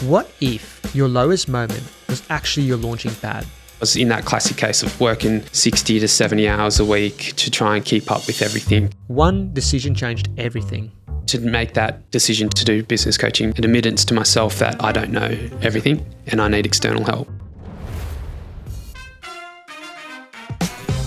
What if your lowest moment was actually your launching pad? I was in that classic case of working 60 to 70 hours a week to try and keep up with everything. One decision changed everything. To make that decision to do business coaching, an admittance to myself that I don't know everything and I need external help.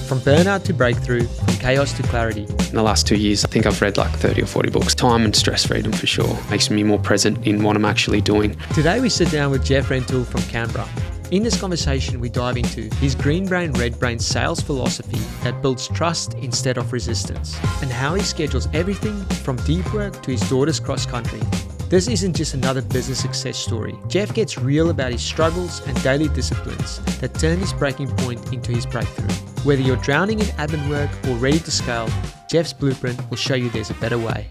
From burnout to breakthrough, from chaos to clarity. In the last 2 years, I think I've read like 30 or 40 books. Time and stress freedom for sure. Makes me more present in what I'm actually doing. Today we sit down with Jeff Rentoule from Canberra. In this conversation, we dive into his green brain, red brain sales philosophy that builds trust instead of resistance, and how he schedules everything from deep work to his daughter's cross country. This isn't just another business success story. Jeff gets real about his struggles and daily disciplines that turn his breaking point into his breakthrough. Whether you're drowning in admin work or ready to scale, Jeff's blueprint will show you there's a better way.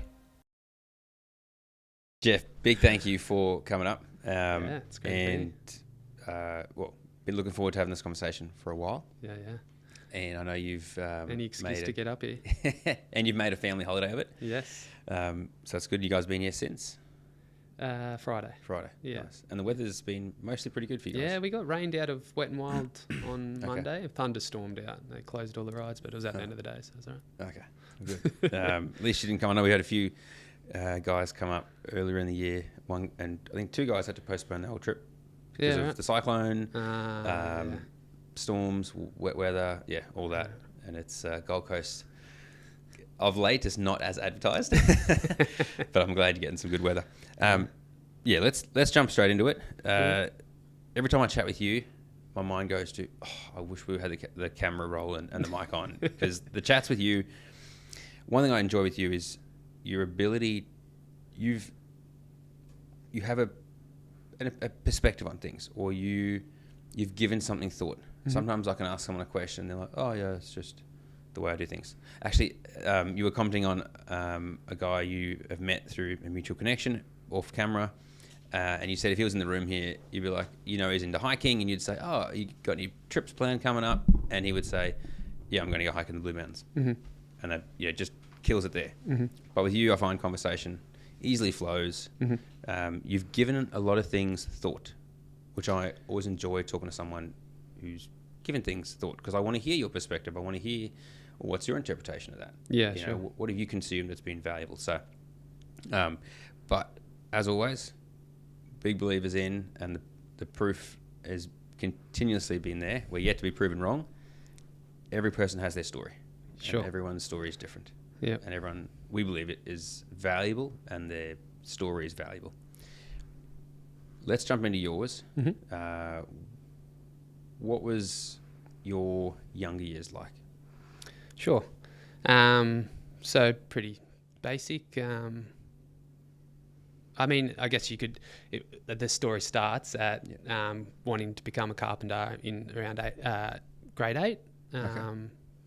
Jeff, big thank you for coming up. It's great. And been looking forward to having this conversation for a while. Yeah. And I know you've Any excuse to get up here. and you've made a family holiday of it. Yes. So it's good. You guys been here since Friday. Yeah. Nice. And the weather's been mostly pretty good for you guys. Yeah, we got rained out of Wet and Wild on Monday. It thunderstormed out. They closed all the rides, but it was at the end of the day, so it's all right. Okay, good. At least you didn't come. I know we had a few guys come up earlier in the year. I think 2 guys had to postpone the whole trip because of the cyclone, storms, wet weather, all that. And it's Gold Coast of late is not as advertised, but I'm glad you're getting some good weather. Let's jump straight into it. Every time I chat with you, my mind goes to, I wish we had the camera roll and the mic on, because the chats with you, one thing I enjoy with you is your ability. You have a perspective on things, or you've given something thought. Mm-hmm. Sometimes I can ask someone a question, and they're like, "Oh yeah, it's just the way I do things." Actually, you were commenting on a guy you have met through a mutual connection off camera, and you said if he was in the room here, you'd be like, he's into hiking, and you'd say, "Oh, you got any trips planned coming up?" And he would say, "Yeah, I'm going to go hiking the Blue Mountains," and that just kills it there. Mm-hmm. But with you, I find conversation easily flows. Mm-hmm. You've given a lot of things thought, which I always enjoy talking to someone who's given things thought, because I want to hear your perspective. I want to hear what's your interpretation of that. Yeah, sure. What have you consumed that's been valuable? So, but as always, big believers in, and the proof has continuously been there. We're yet to be proven wrong. Every person has their story. Sure. And everyone's story is different. Yeah. And everyone, we believe it is valuable, and their story is valuable. Let's jump into yours. Mm-hmm. What was your younger years like? Sure. So pretty basic. I guess you could. The story starts at wanting to become a carpenter in around grade 8. Okay.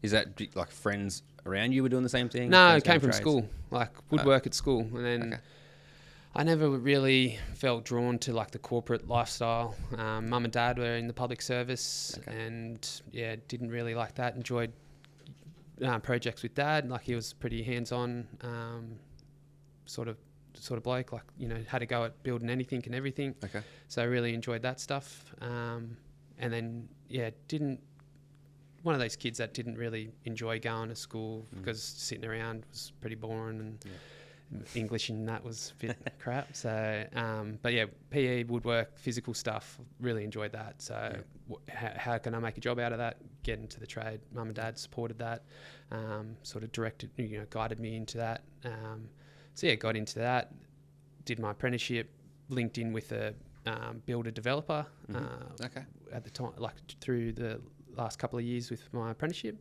Is that like friends around you were doing the same thing? No, it came from school, like woodwork at school. And then I never really felt drawn to like the corporate lifestyle. Mum and dad were in the public service, and didn't really like that. Enjoyed projects with dad. Like, he was pretty hands-on sort of bloke, like, had to go at building anything and everything. Okay. So I really enjoyed that stuff. And then, one of those kids that didn't really enjoy going to school because sitting around was pretty boring, and English and that was a bit crap. So, PE, woodwork, physical stuff, really enjoyed that. So how can I make a job out of that? Get into the trade. Mum and dad supported that, sort of directed, guided me into that. Got into that, did my apprenticeship, linked in with a builder developer at the time, like through the last couple of years with my apprenticeship.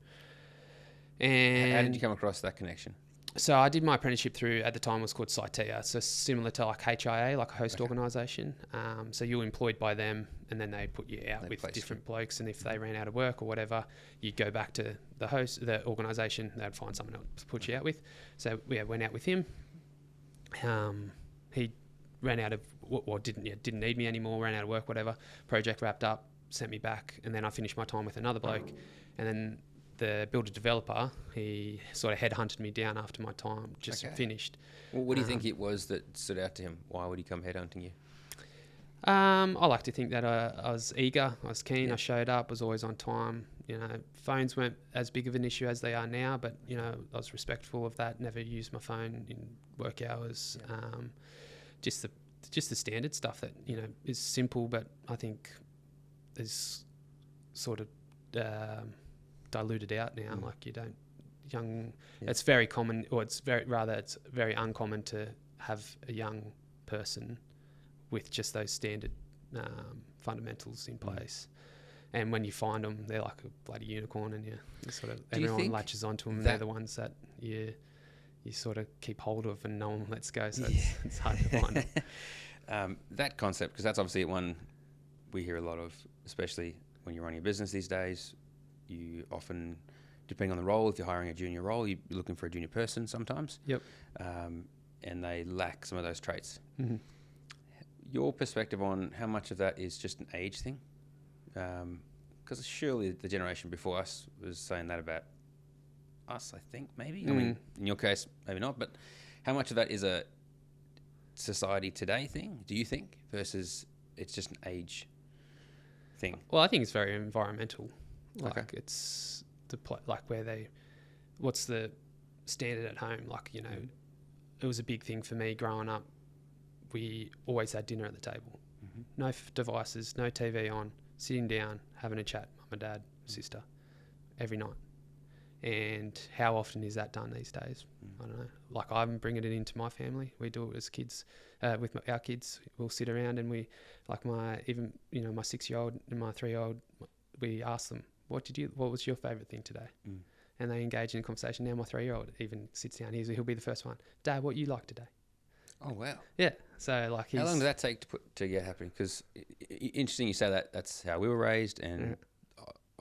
And how did you come across that connection? So I did my apprenticeship through, at the time it was called CITEA, so similar to like HIA, like a host organisation. So you were employed by them, and then they put you out with different blokes, and if they ran out of work or whatever, you'd go back to the organisation, they'd find someone else to put you out with. So we went out with him. He ran out of, didn't need me anymore, ran out of work, whatever. Project wrapped up, sent me back, and then I finished my time with another bloke, and then the builder developer, he sort of headhunted me down after my time finished. Well, what do you think it was that stood out to him? Why would he come headhunting you? I like to think that I was eager, I was keen, Yeah. I showed up, was always on time. You know, phones weren't as big of an issue as they are now, but, you know, I was respectful of that, never used my phone in work hours. Just the standard stuff that, you know, is simple, but I think is sort of diluted out now. Like, you don't, it's very common, or it's very uncommon to have a young person with just those standard fundamentals in place. And when you find them, they're like a bloody unicorn, and you sort of everyone latches onto them. And they're the ones that you sort of keep hold of, and no one lets go. So it's hard to find them. That concept, because that's obviously one we hear a lot of, especially when you're running a business these days. You often, depending on the role, if you're hiring a junior role, you're looking for a junior person sometimes. Yep. And they lack some of those traits. Mm-hmm. Your perspective on how much of that is just an age thing? Because surely the generation before us was saying that about us, I think, maybe. I mean, in your case, maybe not. But how much of that is a society today thing, do you think, versus it's just an age thing? Well, I think it's very environmental. Like, it's what's the standard at home? Like, you know, it was a big thing for me growing up. We always had dinner at the table. No devices, no TV on, sitting down, having a chat, mum and dad, sister, every night. And how often is that done these days? I don't know. Like, I'm bringing it into my family. We do it as kids, with our kids. We'll sit around and we, like my 6-year-old and my 3-year-old, we ask them, what was your favourite thing today? And they engage in a conversation. Now my 3-year-old even sits down. He'll be the first one. Dad, what you like today? Oh, wow. Yeah. So, like, how long does that take to get happening? Because interesting you say that. That's how we were raised, and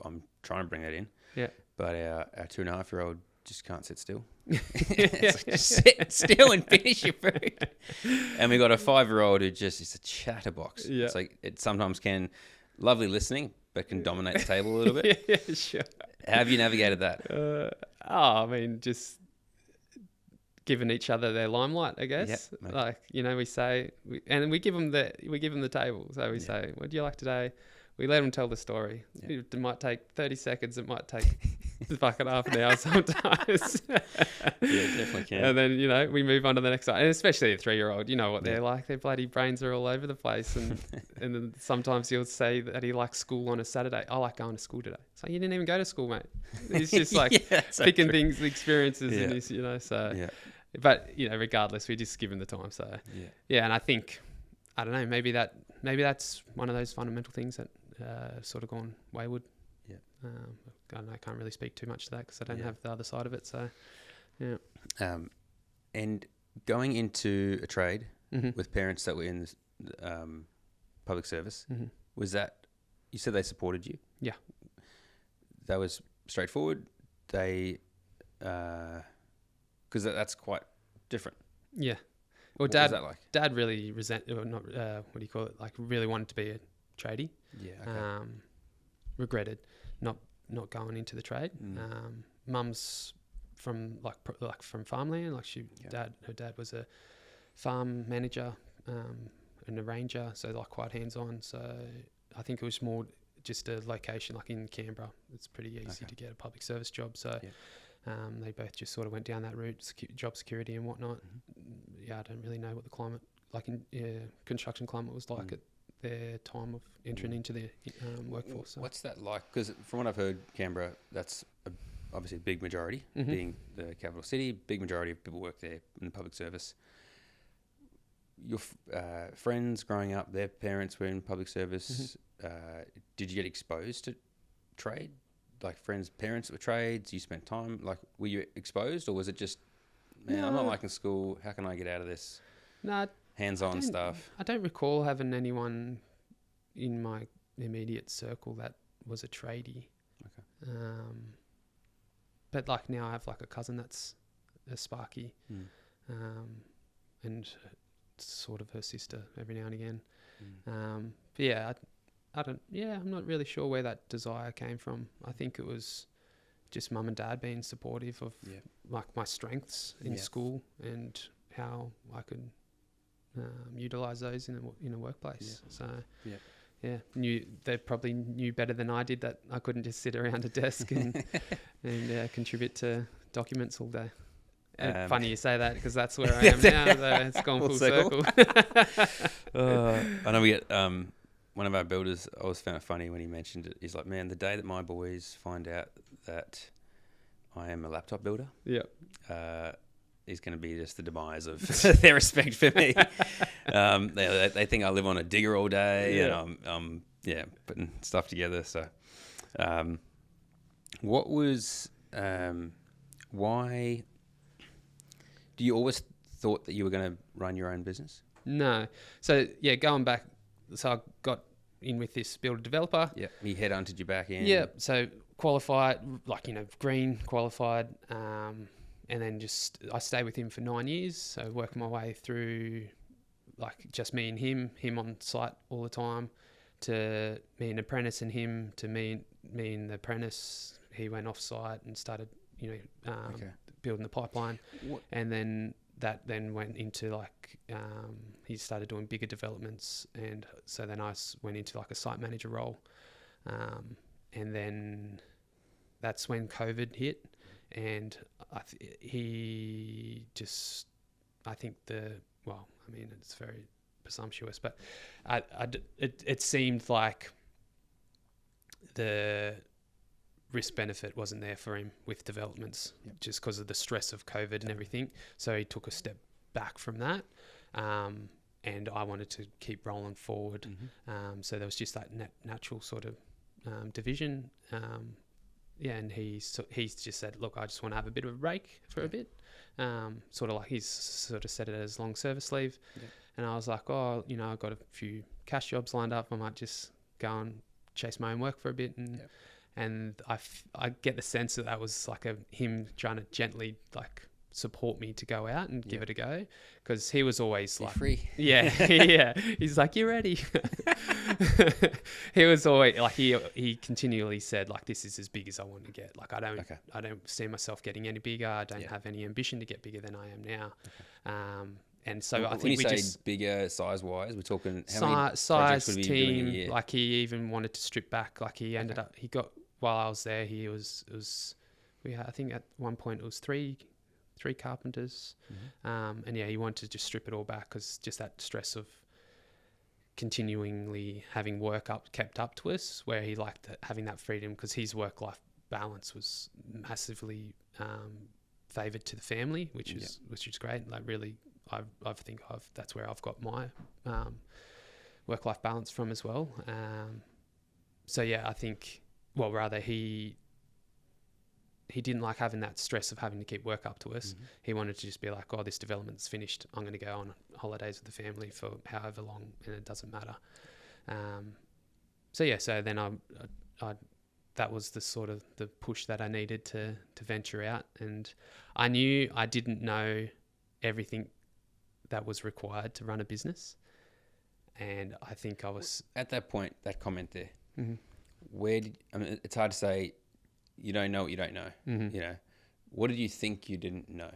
I'm trying to bring that in. Yeah. But our 2.5-year-old just can't sit still. It's like, just sit still and finish your food. And we got a 5-year-old who just is a chatterbox. Yeah. It's like, it sometimes can, lovely listening, but can dominate the table a little bit. Yeah, sure. How have you navigated that? I mean, just giving each other their limelight, I guess. Yep, like, you know, we give them the table. So we say, what do you like today? We let them tell the story. Yep. It might take 30 seconds. It might take fucking half an hour sometimes. Yeah, definitely can. And then, you know, we move on to the next one. And especially a 3-year-old, you know what they're like. Their bloody brains are all over the place. And and then sometimes he'll say that he likes school on a Saturday. I like going to school today. It's like, you didn't even go to school, mate. He's just like picking things, experiences, and this, you know, so. Yeah. But, you know, regardless, we just give him the time. So, and I think, I don't know, maybe that's one of those fundamental things that sort of gone wayward. Yeah. I don't know, I can't really speak too much to that because I don't have the other side of it. So, yeah. And going into a trade with parents that were in public service, was that, you said they supported you? Yeah. That was straightforward. They, because that's quite different. Yeah. Well, what was that like? Dad really like really wanted to be a tradie. Yeah. Okay. Regretted not going into the trade. Mum's from from farmland. Like her dad was a farm manager and a ranger, so like quite hands on. So I think it was more just a location, like in Canberra. It's pretty easy to get a public service job. So. Yeah. They both just sort of went down that route, job security and whatnot. Yeah, I don't really know what the climate, like construction climate was like at their time of entering into the workforce. So. What's that like? Because from what I've heard, Canberra, that's obviously a big majority, being the capital city, big majority of people work there in the public service. Your friends growing up, their parents were in public service. Did you get exposed to trade? Like friends' parents were trades, you spent time, like were you exposed, or was it just, man, I'm not liking school, how can I get out of this? No, hands-on stuff. I don't recall having anyone in my immediate circle that was a tradie. Okay. But like now I have like a cousin that's a Sparky, and sort of her sister every now and again. But yeah, I'm not really sure where that desire came from. I think it was just mum and dad being supportive of like my strengths in school and how I could utilize those in a workplace. So Yeah. yeah, they probably knew better than I did that I couldn't just sit around a desk and contribute to documents all day. Funny you say that, because that's where I am now. So it's gone full circle. I know we get one of our builders. I always found it funny when he mentioned it. He's like, "Man, the day that my boys find out that I am a laptop builder, is going to be just the demise of their respect for me. They think I live on a digger all day, and I'm putting stuff together." So, what was why? Do you always thought that you were going to run your own business? No. So yeah, going back, so I got in with this builder developer. Yeah, he headhunted you back in. Yeah, so qualified, green qualified, and then I stayed with him for 9 years. So working my way through, just me and him on site all the time, to me and apprentice and him, to me and the apprentice. He went off site and started, building the pipeline, and then that went into he started doing bigger developments, and so then I went into a site manager role, and then that's when COVID hit, and it's very presumptuous, but it seemed like the risk benefit wasn't there for him with developments, just because of the stress of COVID and everything. So he took a step back from that, and I wanted to keep rolling forward. So there was just that natural sort of division. And he's just said, "Look, I just want to have a bit of a break for a bit." He's sort of set it as long service leave. And I was like, "Oh, I've got a few cash jobs lined up. I might just go and chase my own work for a bit." And I get the sense that was him trying to gently support me to go out and give it a go, because he was always Be free. Yeah. He's like, "You ready?" He was always he continually said this is as big as I want to get. I don't see myself getting any bigger. I don't have any ambition to get bigger than I am now. And so I think when you say bigger size wise, we're talking how many size projects would be team. doing a year? He even wanted to strip back. He ended up, he got, while I was there, I think at one point it was three carpenters, and he wanted to just strip it all back, because just that stress of continually having work kept up to us, where he liked having that freedom, because his work-life balance was massively favoured to the family, which is great. Really, I think that's where I've got my work-life balance from as well. I think, he didn't like having that stress of having to keep work up to us. He wanted to just be like, "Oh, this development's finished. I'm going to go on holidays with the family for however long, and it doesn't matter." So then I that was the sort of the push that I needed to venture out. And I knew I didn't know everything that was required to run a business. And I think I was... At that point, that comment there, it's hard to say you don't know what you don't know. What did you think you didn't know?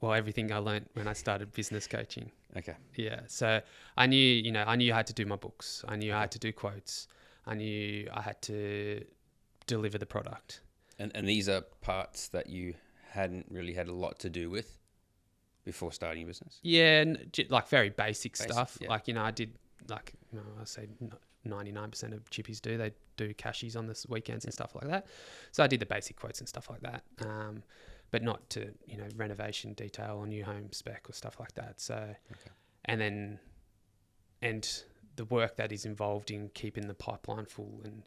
Everything I learned when I started business coaching. Okay. Yeah. So I knew I had to do my books. I knew I had to do quotes. I knew I had to deliver the product. And these are parts that you hadn't really had a lot to do with before starting your business? Yeah, very basic stuff. Yeah. I did, I say 99% of chippies do. They do cashies on the weekends and stuff like that. So I did the basic quotes and stuff like that. But not to, renovation detail or new home spec or stuff like that. So, and the work that is involved in keeping the pipeline full, and,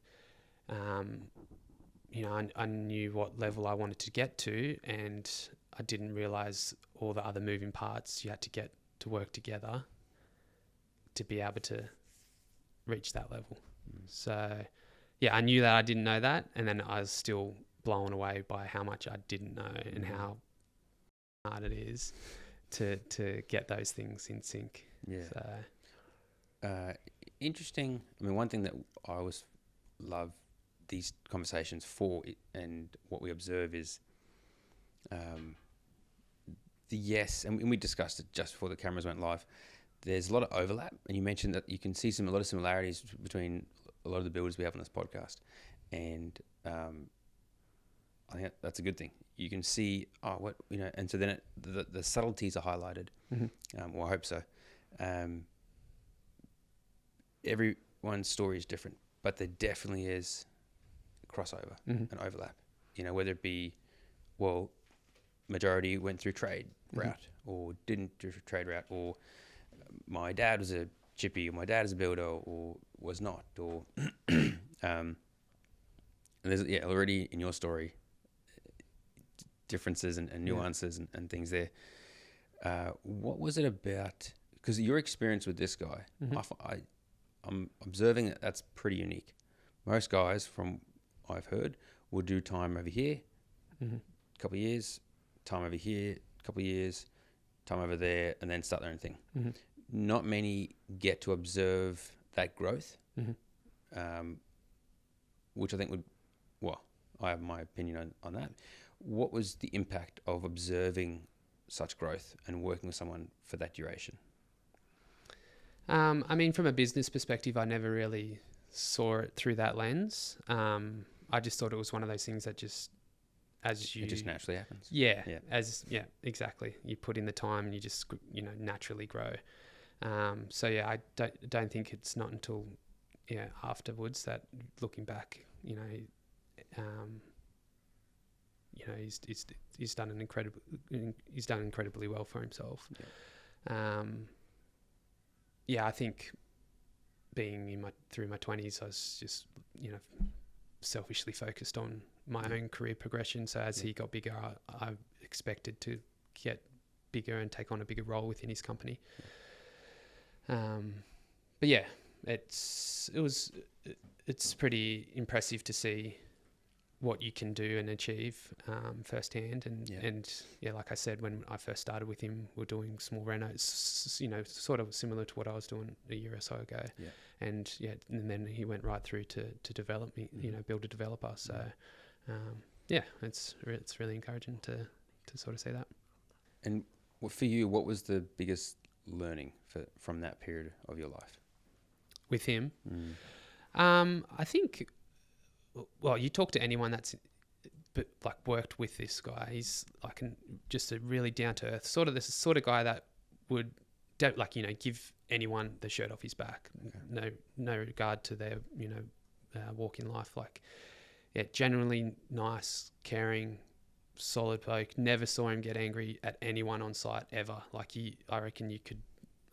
I knew what level I wanted to get to, and I didn't realize all the other moving parts you had to get to work together to be able to reach that level. So, I knew that I didn't know that, and then I was still blown away by how much I didn't know and how hard it is to get those things in sync. Yeah. So. Interesting. One thing that I always love these conversations for, and what we observe is yes, and we discussed it just before the cameras went live. There's a lot of overlap, and you mentioned that you can see a lot of similarities between a lot of the builders we have on this podcast, and I think that's a good thing. You can see, and so then the subtleties are highlighted. Mm-hmm. Well, I hope so. Everyone's story is different, but there definitely is crossover and overlap. Whether it be, majority went through trade route or didn't do trade route, or my dad was a chippy, or my dad is a builder, or was not, or and there's already in your story differences and nuances and things there. What was it about? Because your experience with this guy, I'm observing that that's pretty unique. Most guys, from I've heard, will do time over here, couple of years, time over here, couple of years, time over there, and then start their own thing. Not many get to observe that growth, which I think I have my opinion on that. What was the impact of observing such growth and working with someone for that duration? I mean, from a business perspective, I never really saw it through that lens. I just thought it was one of those things that just, it just naturally happens. Yeah. Exactly. You put in the time and you just, naturally grow. I don't think it's not until, afterwards that, looking back, he's done incredibly well for himself. I think being through my 20s, I was just, selfishly focused on my own career progression. So as he got bigger, I expected to get bigger and take on a bigger role within his company. It's pretty impressive to see what you can do and achieve firsthand. And like I said, when I first started with him, we're doing small renos, sort of similar to what I was doing a year or so ago. And then he went right through to develop me, build a developer. So it's really encouraging to sort of see that. And for you, what was the biggest learning from that period of your life with him? I think, you talk to anyone that's worked with this guy, he's just a really down to earth sort of guy that would give anyone the shirt off his back. No regard to their walk in life. Genuinely nice, caring, solid bloke. Never saw him get angry at anyone on site ever. I reckon you could,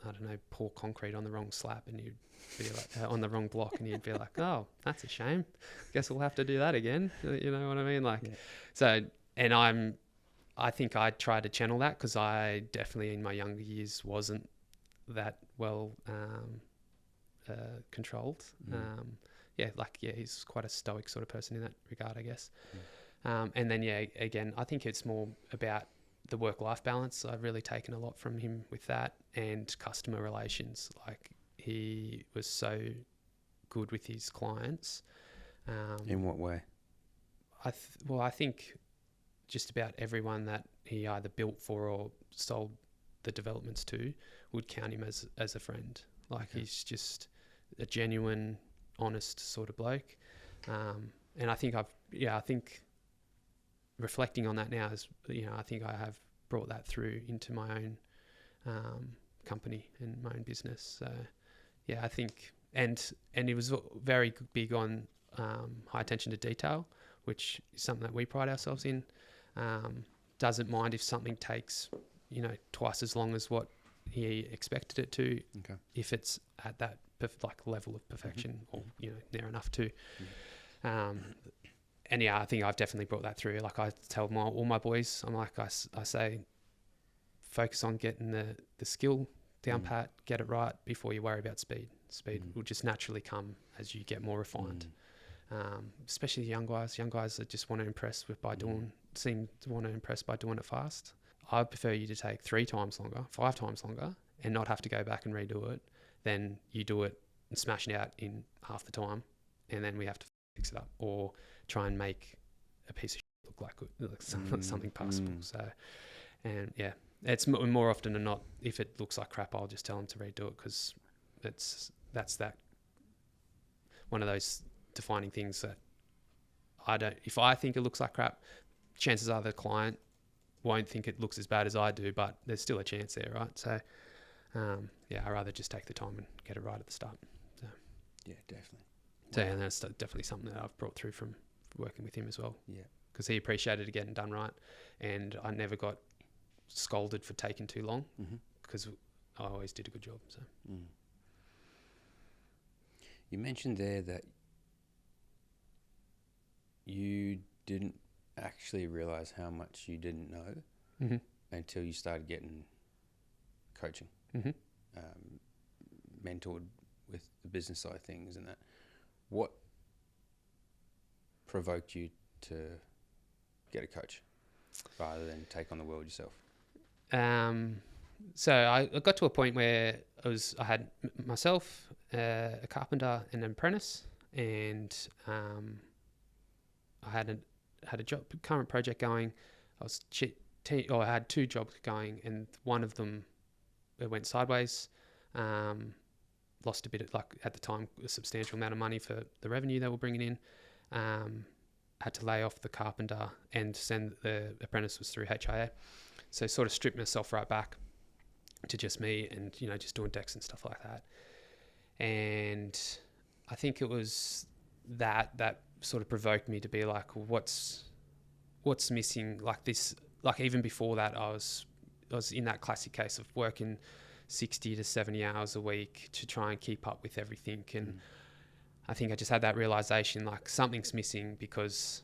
I don't know, pour concrete on the wrong slab and you'd be on the wrong block, and you'd be like, oh, that's a shame. Guess we'll have to do that again. You know what I mean? So, and I think I tried to channel that, because I definitely in my younger years wasn't that well controlled. He's quite a stoic sort of person in that regard, I guess. And then, again, I think it's more about the work-life balance. I've really taken a lot from him with that, and customer relations. He was so good with his clients. In what way? I think just about everyone that he either built for or sold the developments to would count him as a friend. He's just a genuine, honest sort of bloke. And I think I think reflecting on that now is, I think I have brought that through into my own company and my own business. So I think, and he was very big on high attention to detail, which is something that we pride ourselves in. Doesn't mind if something takes, twice as long as what he expected it to, if it's at that level of perfection, or near enough to. And I think I've definitely brought that through. I tell all my boys, I'm like, I say, focus on getting the skill down pat, get it right before you worry about speed. Speed will just naturally come as you get more refined. Especially young guys. Young guys that just want to impress by doing it fast. I prefer you to take 3 times longer, 5 times longer, and not have to go back and redo it, than you do it and smash it out in half the time, and then we have to fix it up or try and make a piece of shit look like something passable. So, and It's more often than not, if it looks like crap, I'll just tell them to redo it, because that's one of those defining things that if I think it looks like crap, chances are the client won't think it looks as bad as I do, but there's still a chance there, right? So, I'd rather just take the time and get it right at the start. So. Yeah, definitely. So, and that's definitely something that I've brought through from working with him as well. Yeah. Because he appreciated it getting done right, and I never got scolded for taking too long, because I always did a good job. So. You mentioned there that you didn't actually realize how much you didn't know until you started getting coaching, mentored with the business side of things and that. What provoked you to get a coach rather than take on the world yourself? So I got to a point where I had myself, a carpenter and an apprentice, and I had a job, current project going. I had 2 jobs going, and one of them, it went sideways. Lost a bit of, at the time, a substantial amount of money for the revenue they were bringing in. Had to lay off the carpenter and send the apprentice was through HIA. So sort of stripped myself right back to just me and, just doing decks and stuff like that. And I think it was that sort of provoked me to be like, well, what's missing? Like this, even before that, I was in that classic case of working 60 to 70 hours a week to try and keep up with everything. And I think I just had that realization, like something's missing, because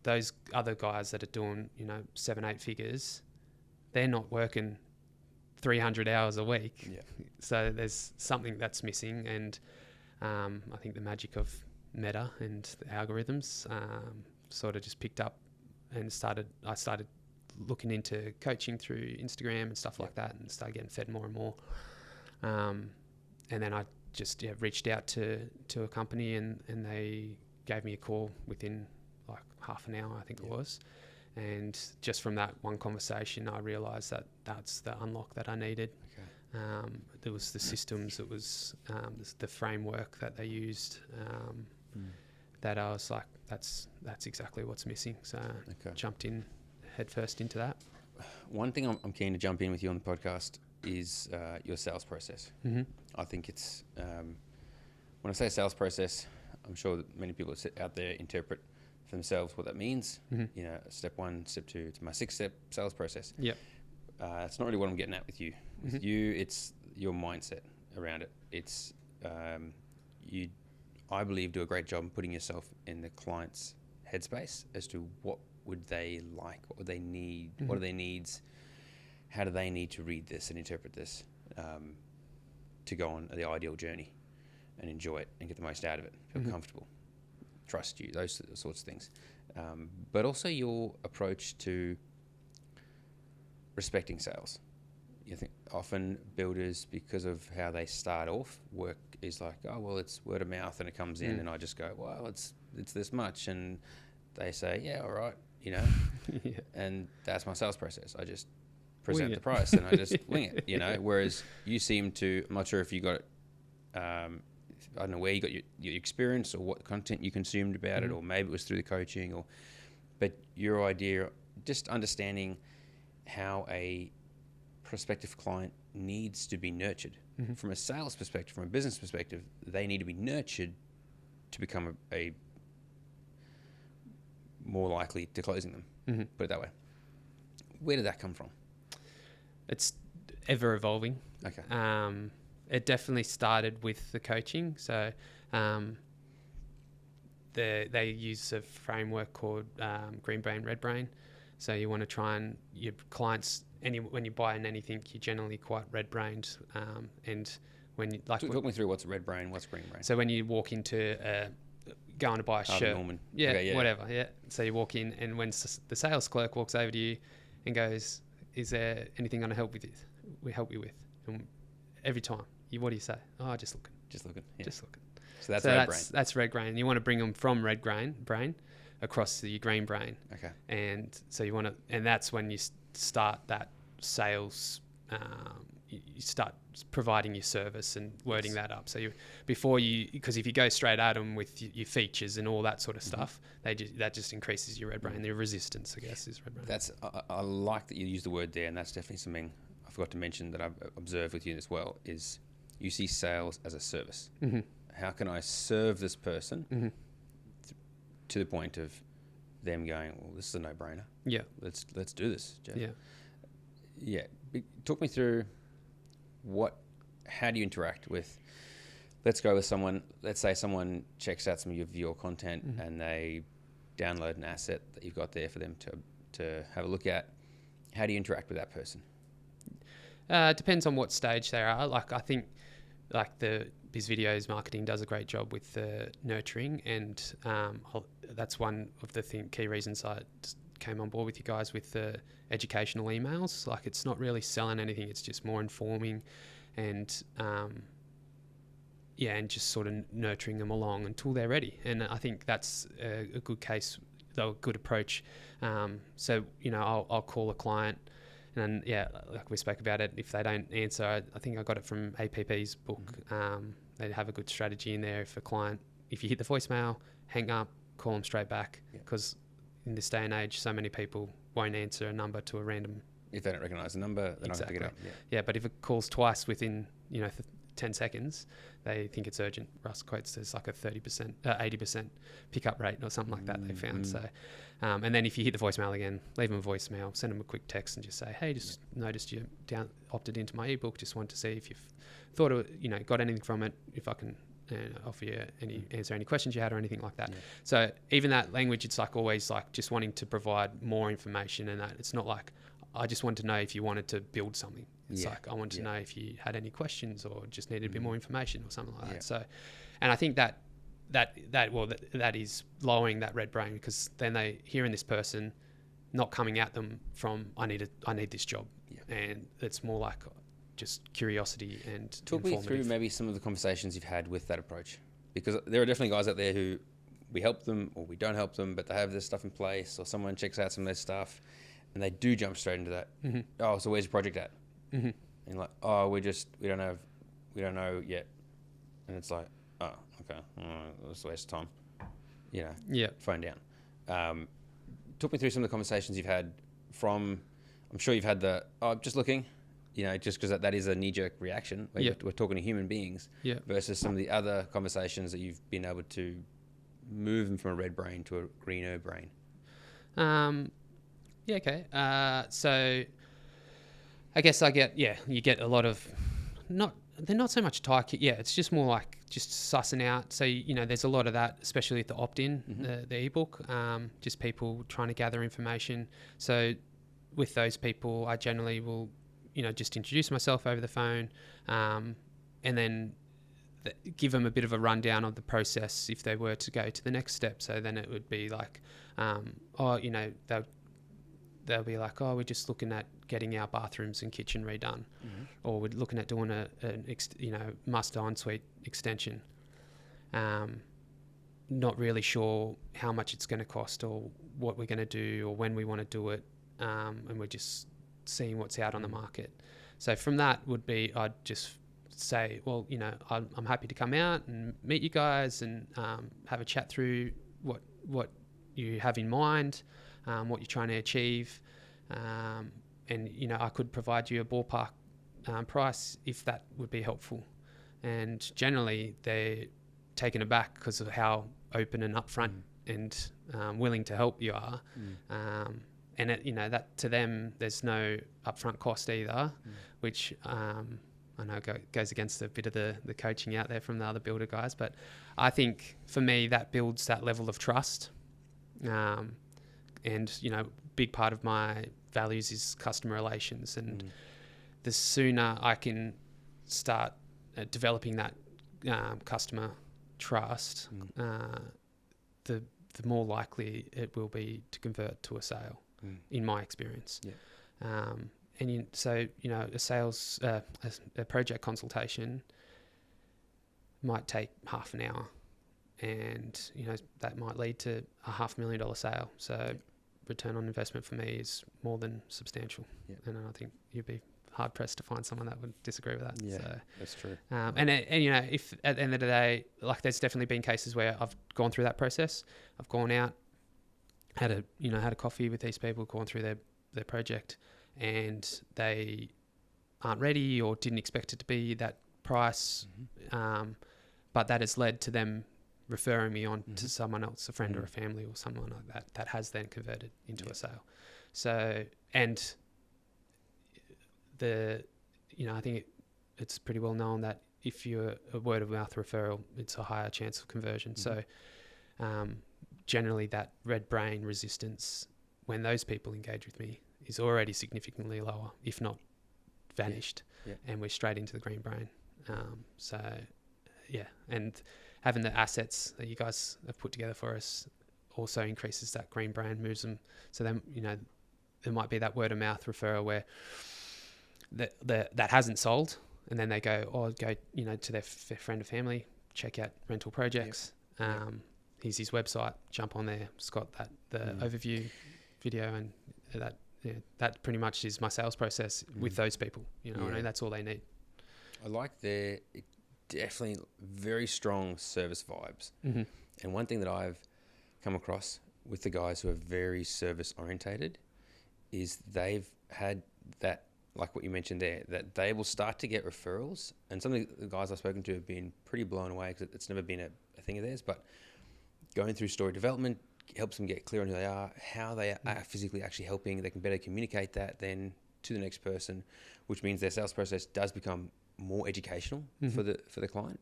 those other guys that are doing, 7-8 figures, they're not working 300 hours a week. Yeah. So there's something that's missing. And I think the magic of Meta and the algorithms sort of just picked up, and I started looking into coaching through Instagram and stuff like that, and started getting fed more and more. And then I just reached out to a company, and they gave me a call within like half an hour, I think it was. And just from that one conversation, I realised that that's the unlock that I needed. Okay. There was the systems, it was the framework that they used, that I was like, that's exactly what's missing. So jumped in headfirst into that. One thing I'm keen to jump in with you on the podcast is your sales process. I think it's, when I say sales I'm sure that many people out there interpret for themselves what that means. Step 1, step 2, it's my 6-step sales process. Yep. That's not really what I'm getting at with you. With you, it's your mindset around it. It's you, I believe, do a great job putting yourself in the client's headspace as to what would they like, what would they need, what are their needs, how do they need to read this and interpret this to go on the ideal journey and enjoy it and get the most out of it, feel comfortable, trust you, those sorts of things. But also your approach to respecting sales. You think often builders, because of how they start off, work is like, oh, well, it's word of mouth, and it comes in and I just go, well, it's this much. And they say, yeah, all right, and that's my sales process. I just present the price and I just wing it, whereas you seem to, I'm not sure if you got it, I don't know where you got your experience or what content you consumed about it, or maybe it was through the coaching, but your idea, just understanding how a prospective client needs to be nurtured. From a sales perspective, from a business perspective, they need to be nurtured to become a more likely to closing them. Put it that way. Where did that come from? It's ever evolving. Okay. It definitely started with the coaching. So they use a framework called Green Brain, Red Brain. So you want to try and your clients, when you buy in anything, you're generally quite red-brained. And when you talk me through what's red brain, what's green brain. So when you walk into going to buy a shirt, Norman. Whatever. So you walk in, and when the sales clerk walks over to you and goes, "Is there anything I can help you with?" And every time, what do you say? "Oh, just looking." Yeah. Just looking. So that's red brain. That's red brain. You want to bring them from red brain across to your green brain. Okay. And so you want to, and that's when you start that sales. You start providing your service and wording that up. So because if you go straight at them with your features and all that sort of stuff, that just increases your red brain. The resistance, I guess, is red brain. I like that you use the word there, and that's definitely something I forgot to mention that I've observed with you as well. Is you see sales as a service. How can I serve this person to the point of them going, well, this is a no-brainer. Yeah, let's do this, Jeff. Yeah. Talk me through how do you interact with, let's go with someone, let's say someone checks out some of your content and they download an asset that you've got there for them to have a look at. How do you interact with that person? It depends on what stage they are. Like, I think like the Biz Videos marketing does a great job with the nurturing, and that's one of the key reasons I came on board with you guys with the educational emails. Like, it's not really selling anything, it's just more informing and and just sort of nurturing them along until they're ready. And I think that's a good case, though, a good approach. So I'll call a client, and like we spoke about it, if they don't answer, I think I got it from APP's book. They have a good strategy in there. If you hit the voicemail, hang up, call them straight back, because in this day and age, so many people won't answer a number to a random. If they don't recognise the number, they're not going to pick it up. Yeah, but if it calls twice within 10 seconds, they think it's urgent. Russ quotes there's like a 80% pickup rate or something like that they found. So, and then if you hit the voicemail again, leave them a voicemail, send them a quick text and just say, hey, just noticed you opted into my ebook. Just want to see if you've thought of got anything from it. If I can offer you answer any questions you had or anything like that. So even that language, it's like always like just wanting to provide more information, and that it's not like I just want to know if you wanted to build something. It's like I want to know if you had any questions or just needed a bit more information or something like that. So, and I think that is lowering that red brain, because then they hearing this person not coming at them from I need this job, and it's more like just curiosity and talk me through maybe some of the conversations you've had with that approach, because there are definitely guys out there who we help them or we don't help them, but they have this stuff in place, or someone checks out some of their stuff and they do jump straight into that. Oh, so where's your project at? And like, oh, we don't know yet. And it's like, oh, okay, that's a waste of time. Phone down. Talk me through some of the conversations you've had I'm sure you've had just looking, just because that is a knee-jerk reaction. We're talking to human beings versus some of the other conversations that you've been able to move them from a red brain to a greener brain. Okay. So I guess you get a lot of they're not so much tie kit. It's just more like just sussing out. So, there's a lot of that, especially at the opt-in, the ebook, just people trying to gather information. So with those people, I generally will, just introduce myself over the phone, and then give them a bit of a rundown of the process if they were to go to the next step. So then it would be like, they'll be like, oh, we're just looking at getting our bathrooms and kitchen redone, or we're looking at doing a must ensuite extension. Not really sure how much it's going to cost or what we're going to do or when we want to do it, and we're just seeing what's out on the market. So from that would be, I'd just say, well, I'm happy to come out and meet you guys and have a chat through what you have in mind, what you're trying to achieve, and I could provide you a ballpark price if that would be helpful. And generally they're taken aback because of how open and upfront and willing to help you are. And that to them there's no upfront cost either, which I know goes against a bit of the coaching out there from the other builder guys, but I think for me that builds that level of trust. And big part of my values is customer relations, and the sooner I can start developing that customer trust, the more likely it will be to convert to a sale, in my experience. A sales a project consultation might take half an hour, and that might lead to a $500,000 sale. So return on investment for me is more than substantial. Yeah. And I think you'd be hard pressed to find someone that would disagree with that. Yeah, So, that's true. and you know, if at the end of the day, like there's definitely been cases where I've gone through that process. I've gone out, had a coffee with these people, gone through their project, and they aren't ready or didn't expect it to be that price. But that has led to them referring me on to someone else, a friend or a family or someone like that has then converted into a sale. So, and I think it's pretty well known that if you're a word of mouth referral, it's a higher chance of conversion. So, generally that red brain resistance when those people engage with me is already significantly lower, if not vanished, and we're straight into the green brain. And having the assets that you guys have put together for us also increases that green brain, moves them. So then, there might be that word of mouth referral where that hasn't sold, and then they go to their friend or family, check out Rentoule Projects. Here's his website, jump on there. It's got the overview video, and that pretty much is my sales process with those people. That's all they need. I like their definitely very strong service vibes. And one thing that I've come across with the guys who are very service orientated is they've had that, like what you mentioned there, that they will start to get referrals. And some of the guys I've spoken to have been pretty blown away because it's never been a thing of theirs. But going through story development helps them get clear on who they are, how they are physically actually helping. They can better communicate that then to the next person, which means their sales process does become more educational for the client,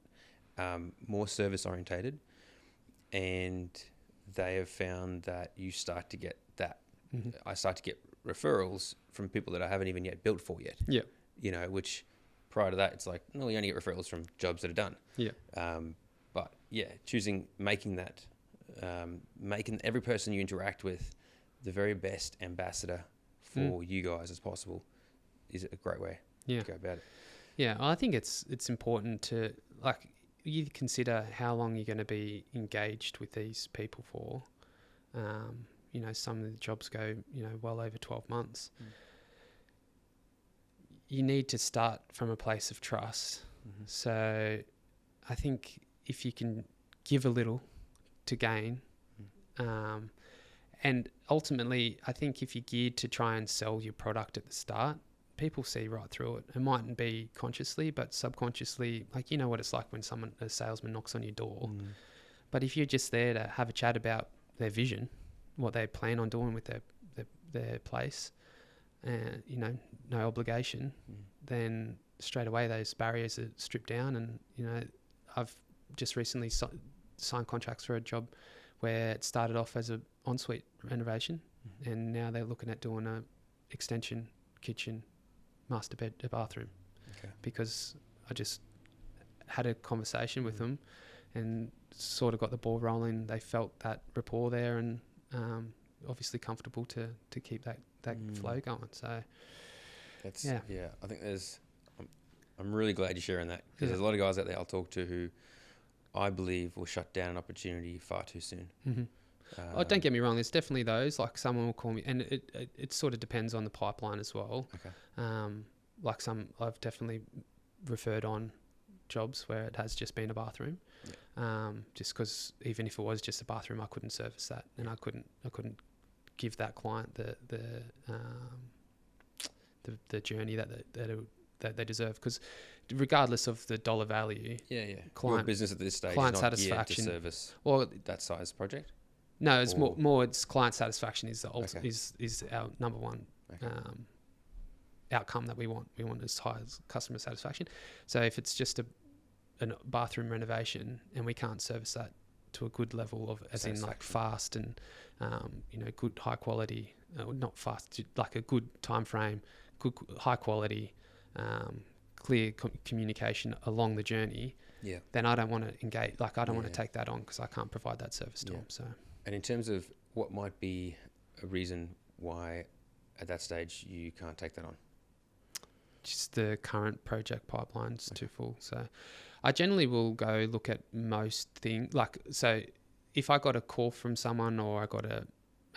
more service orientated, and they have found that you start to get that. I start to get referrals from people that I haven't even yet built for yet. Yeah. Which prior to that, it's like, no, we only get referrals from jobs that are done. Yeah. But yeah, making every person you interact with the very best ambassador for you guys as possible is a great way to go about it. Yeah, I think it's important to, like, you consider how long you're going to be engaged with these people for. Some of the jobs go, well over 12 months. You need to start from a place of trust. So I think if you can give a little to gain, and ultimately, I think if you're geared to try and sell your product at the start, people see right through it. It mightn't be consciously, but subconsciously, like, what it's like when a salesman knocks on your door. But if you're just there to have a chat about their vision, what they plan on doing with their place, and no obligation, then straight away those barriers are stripped down. And I've just recently signed contracts for a job where it started off as a ensuite renovation, and now they're looking at doing a extension, kitchen, master bed, a bathroom, because I just had a conversation with them and sort of got the ball rolling. They felt that rapport there, and obviously comfortable to keep that flow going. So that's I think I'm really glad you're sharing that, because there's a lot of guys out there I'll talk to who I believe will shut down an opportunity far too soon. Don't get me wrong, there's definitely those, like someone will call me, and it sort of depends on the pipeline as well. Like I've definitely referred on jobs where it has just been a bathroom, just because even if it was just a bathroom, I couldn't service that, and I couldn't give that client the journey that they deserve, because regardless of the dollar value, client business at this stage client is not satisfaction geared to service that size project. No, it's more it's client satisfaction is is our number one outcome that we want. We want as high as customer satisfaction. So if it's just a bathroom renovation and we can't service that to a good level of, as in like fast and good high quality, not fast, like a good time frame, good high quality, clear communication along the journey, then I don't want to engage. Like I don't want to take that on because I can't provide that service to them. So. And in terms of what might be a reason why at that stage you can't take that on? Just the current project pipeline's too full. So I generally will go look at most things. Like, so if I got a call from someone or I got a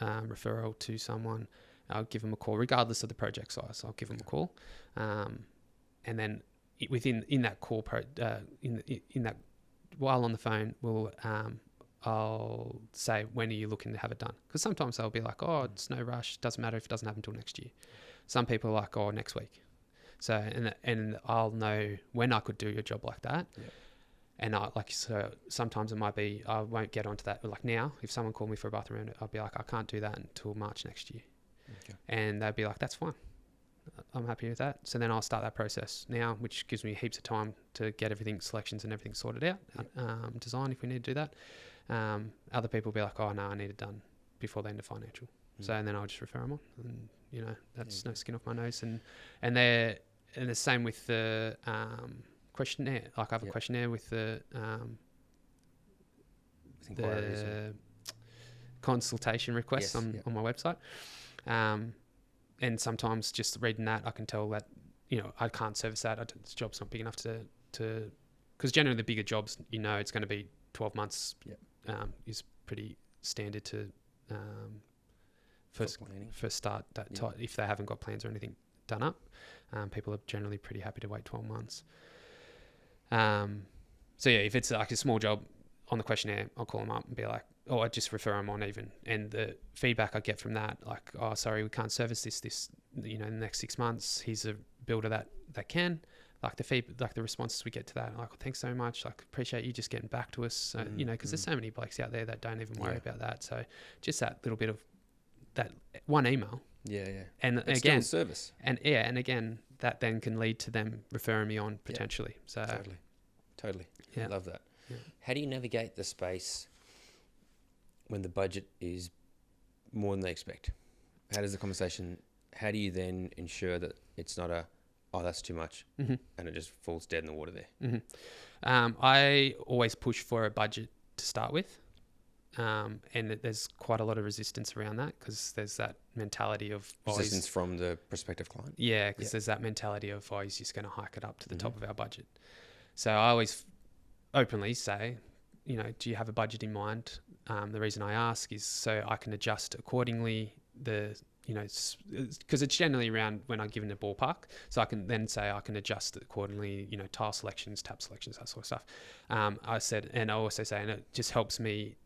referral to someone, I'll give them a call, regardless of the project size. I'll give them a call, and then in that call, in that while on the phone, I'll say, when are you looking to have it done? Because sometimes they'll be like, oh, it's no rush. Doesn't matter if it doesn't happen until next year. Some people are like, oh, next week. So, and I'll know when I could do a job like that. Yep. And so sometimes it might be, I won't get onto that. Like now, if someone called me for a bathroom, I'll be like, I can't do that until March next year. Okay. And they'll be like, that's fine. I'm happy with that. So then I'll start that process now, which gives me heaps of time to get selections and everything sorted out. Yep. Design, if we need to do that. Other people will be like, oh no, I need it done before the end of financial. So, and then I'll just refer them on, and that's no skin off my nose. And the same with the questionnaire. Like I have a questionnaire with the consultation requests on my website. And sometimes just reading that, I can tell that, I can't service that. The job's not big enough to, because generally the bigger jobs, it's going to be 12 months. Yep. Is pretty standard to first start that if they haven't got plans or anything done up. People are generally pretty happy to wait 12 months. So yeah, if it's like a small job on the questionnaire, I'll call them up and be like, oh, I just refer them on even. And the feedback I get from that, like, oh, sorry, we can't service this, in the next 6 months. He's a builder that can. Like the responses we get to that, like, oh, thanks so much. Like, appreciate you just getting back to us. Because there's so many blokes out there that don't even worry about that. So just that little bit of that one email. Yeah. And it's again, still service. And again, that then can lead to them referring me on potentially. So totally. Yeah. I love that. Yeah. How do you navigate the space when the budget is more than they expect? How does the conversation? How do you then ensure that it's not oh, that's too much, and it just falls dead in the water there? Mm-hmm. I always push for a budget to start with, and there's quite a lot of resistance around that, because there's that mentality of resistance from the prospective client. Yeah, because there's that mentality of, oh, he's just going to hike it up to the top of our budget. So I always openly say, do you have a budget in mind? The reason I ask is so I can adjust accordingly. Because it's generally around when I'm given a ballpark, so I can then say I can adjust it accordingly. Tile selections, tap selections, that sort of stuff. I also say, and it just helps me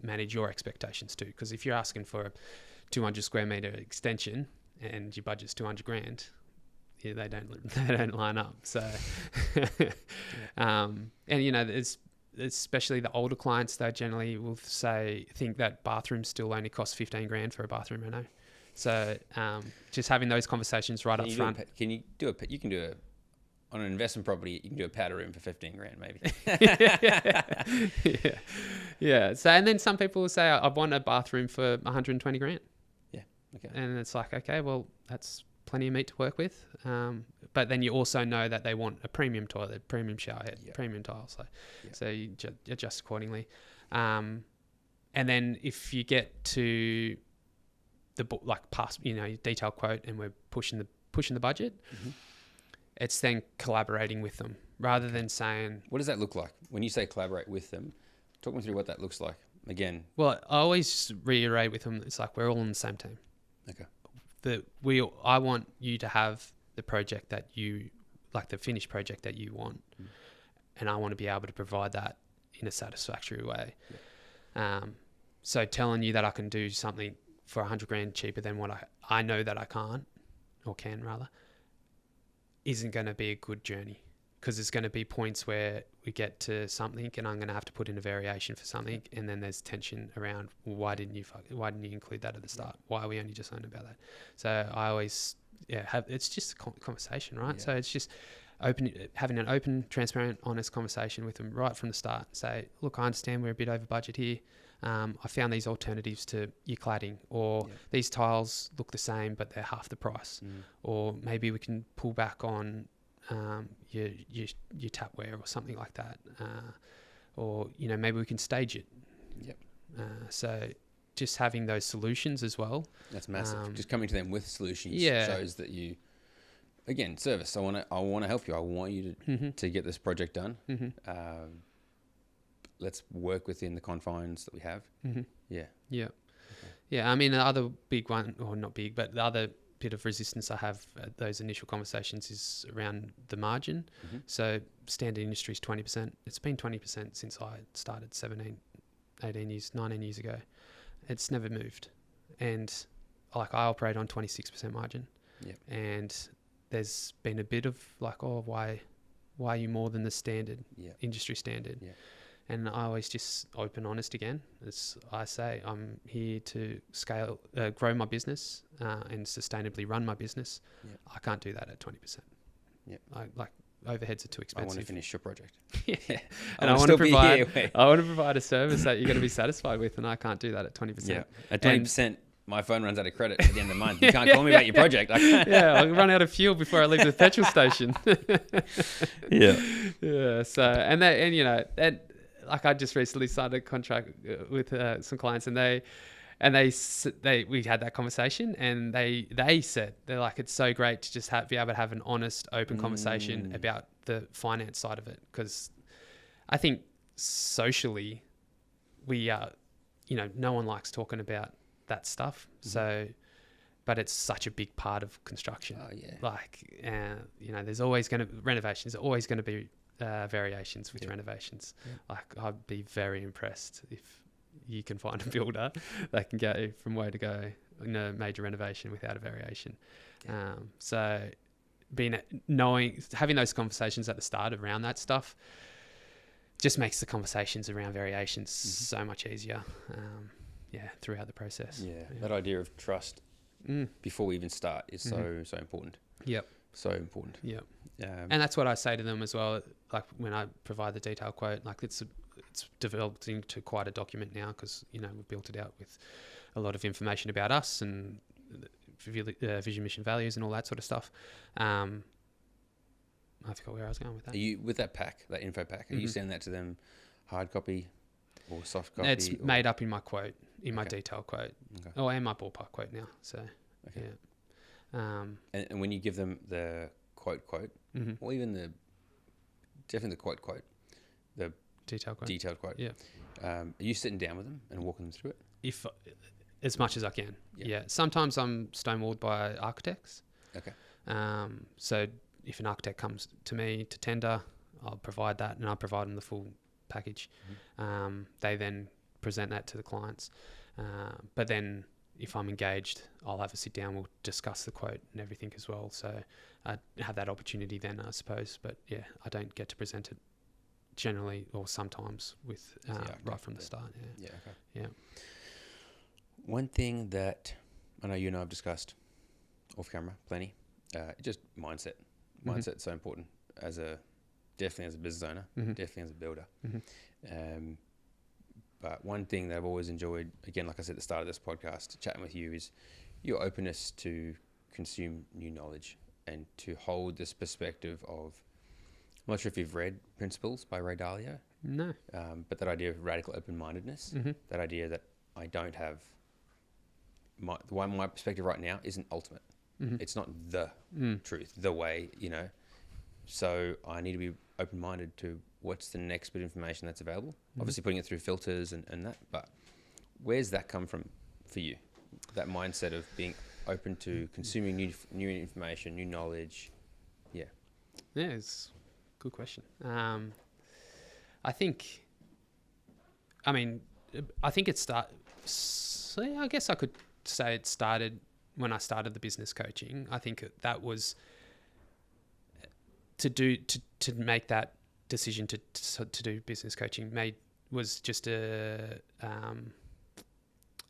manage your expectations too. Because if you're asking for a 200 square meter extension and your budget's 200 grand, they don't line up. So, it's especially the older clients, they generally will think that bathrooms still only cost 15 grand for a bathroom reno. So just having those conversations right up front. You can do on an investment property, you can do a powder room for 15 grand maybe. Yeah. So, and then some people will say, I want a bathroom for 120 grand. Yeah. Okay. And it's like, okay, well, that's plenty of meat to work with. But then you also know that they want a premium toilet, premium shower head, premium tiles. So you adjust accordingly. And then if you get to the past, detailed quote, and we're pushing the budget, it's then collaborating with them rather than saying. What does that look like when you say collaborate with them? Talk me through what that looks like again. Well, I always reiterate with them, it's like we're all on the same team. Okay. I want you to have the project that you like, the finished project that you want, and I want to be able to provide that in a satisfactory way. So telling you that I can do something for 100 grand cheaper than what I know that I can't, or can rather, isn't going to be a good journey, because there's going to be points where we get to something and I'm going to have to put in a variation for something, and then there's tension around, well, why didn't you include that at the start? Why are we only just learning about that? So I always it's just a conversation, right? So it's just having an open, transparent, honest conversation with them right from the start. Say, look, I understand we're a bit over budget here. I found these alternatives to your cladding, or these tiles look the same but they're half the price, or maybe we can pull back on your tapware or something like that, or maybe we can stage it. So just having those solutions as well. That's massive. Just coming to them with solutions shows that you, again, service. I want to help you. I want you to get this project done. Let's work within the confines that we have. Yeah, I mean, the other big one, or not big, but the other bit of resistance I have at those initial conversations is around the margin. Mm-hmm. So standard industry is 20%. It's been 20% since I started 19 years ago. It's never moved. And like I operate on 26% margin. Yep. And there's been a bit of like, oh, why are you more than the standard, industry standard? Yeah. And I always just open, honest again. As I say, I'm here to grow my business and sustainably run my business. Yep. I can't do that at 20%. Yep. Like overheads are too expensive. I want to finish your project. Yeah. And I want to provide a service that you're going to be satisfied with, and I can't do that at 20%. Yeah. At 20%, my phone runs out of credit at the end of the month. You can't call me about your project. Yeah, I'll run out of fuel before I leave the petrol station. Yeah. So, and you know, like I just recently signed a contract with some clients, and we had that conversation, and they said they're like, it's so great to just be able to have an honest, open conversation about the finance side of it, because I think socially we are, you know, no one likes talking about that stuff. Mm-hmm. So, but it's such a big part of construction. Oh yeah. Like, you know, there's always going to renovations. There's always going to be variations with renovations. Yeah. Like, I'd be very impressed if you can find a builder that can go from way to go in a major renovation without a variation. Yeah. So, having those conversations at the start around that stuff just makes the conversations around variations so much easier. Throughout the process. Yeah, that idea of trust before we even start is so important. Yep. So important. Yep. And that's what I say to them as well. Like when I provide the detailed quote, like it's developed into quite a document now, because, you know, we've built it out with a lot of information about us and vision, mission, values, and all that sort of stuff. I forgot where I was going with that. Are you with that pack, that info pack? Are you sending that to them, hard copy or soft copy? It's made up in my quote, in my detailed quote, and my ballpark quote now. So, yeah. And when you give them the quote, or even definitely the quote, the detailed quote. Yeah. Are you sitting down with them and walking them through it? As much as I can. Yeah. Sometimes I'm stonewalled by architects. Okay. So if an architect comes to me to tender, I'll provide that, and I'll provide them the full package. They then present that to the clients. But then if I'm engaged, I'll have a sit down, we'll discuss the quote and everything as well. So I have that opportunity then, I suppose. But yeah, I don't get to present it generally or sometimes with right from the start. Yeah. Yeah. Okay. Yeah. One thing that I know you and I have discussed off camera plenty, just mindset. Mindset's so important definitely as a business owner, definitely as a builder. But one thing that I've always enjoyed, again, like I said at the start of this podcast, chatting with you, is your openness to consume new knowledge and to hold this perspective of, I'm not sure if you've read Principles by Ray Dalio. No. But that idea of radical open-mindedness, that idea that I don't have, my perspective right now isn't ultimate. It's not the truth, the way, you know. So I need to be open-minded to what's the next bit of information that's available. Obviously putting it through filters and that, but where's that come from for you? That mindset of being open to consuming new information, new knowledge. Yeah. Yeah, it's a good question. I think it I guess I could say it started when I started the business coaching. I think that was to make that decision to do business coaching was just an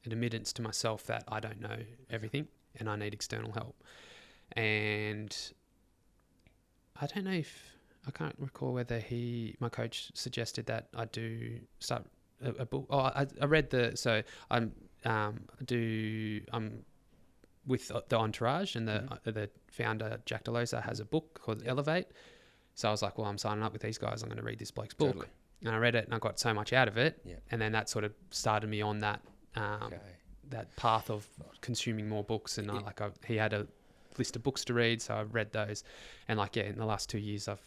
admittance to myself that I don't know everything and I need external help. And I don't know I can't recall whether my coach suggested that I do start a book. I read I'm with the Entourage, and the founder, Jack Delosa, has a book called Elevate. So I was like, well, I'm signing up with these guys. I'm going to read this bloke's book. Totally. And I read it and I got so much out of it. Yeah. And then that sort of started me on that that path of consuming more books. And he had a list of books to read. So I read those. And in the last 2 years, I've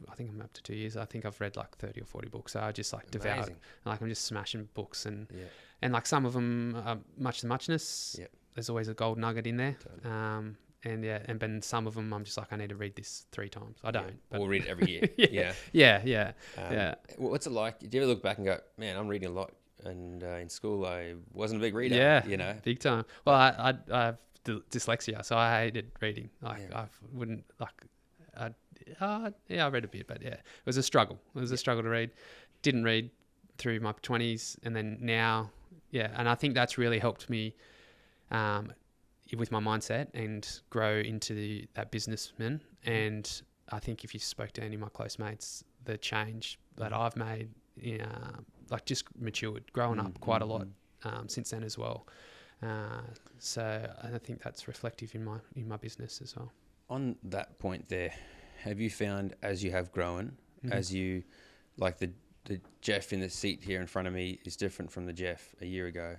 I think I'm up to 2 years. I think I've read like 30 or 40 books. So I just like devour. Amazing. Like I'm just smashing books, and Yeah. and like some of them are much the muchness. Yep. There's always a gold nugget in there. Totally. And yeah, and then some of them I'm just like, I need to read this 3 times. I don't. But Or read it every year. yeah. Yeah. What's it like? Do you ever look back and go, man, I'm reading a lot, and in school I wasn't a big reader. Yeah. You know. Big time. Well, I have dyslexia, so I hated reading. Like Yeah. I wouldn't like. I read a bit, but yeah, it was a struggle. It was a struggle to read. Didn't read through my 20s, and then now, and I think that's really helped me with my mindset and grow into that businessman. And I think if you spoke to any of my close mates, the change that I've made, like just matured, growing up quite a lot since then as well. So I think that's reflective in my business as well. On that point there, have you found as you have grown, as you, like the Jeff in the seat here in front of me is different from the Jeff a year ago.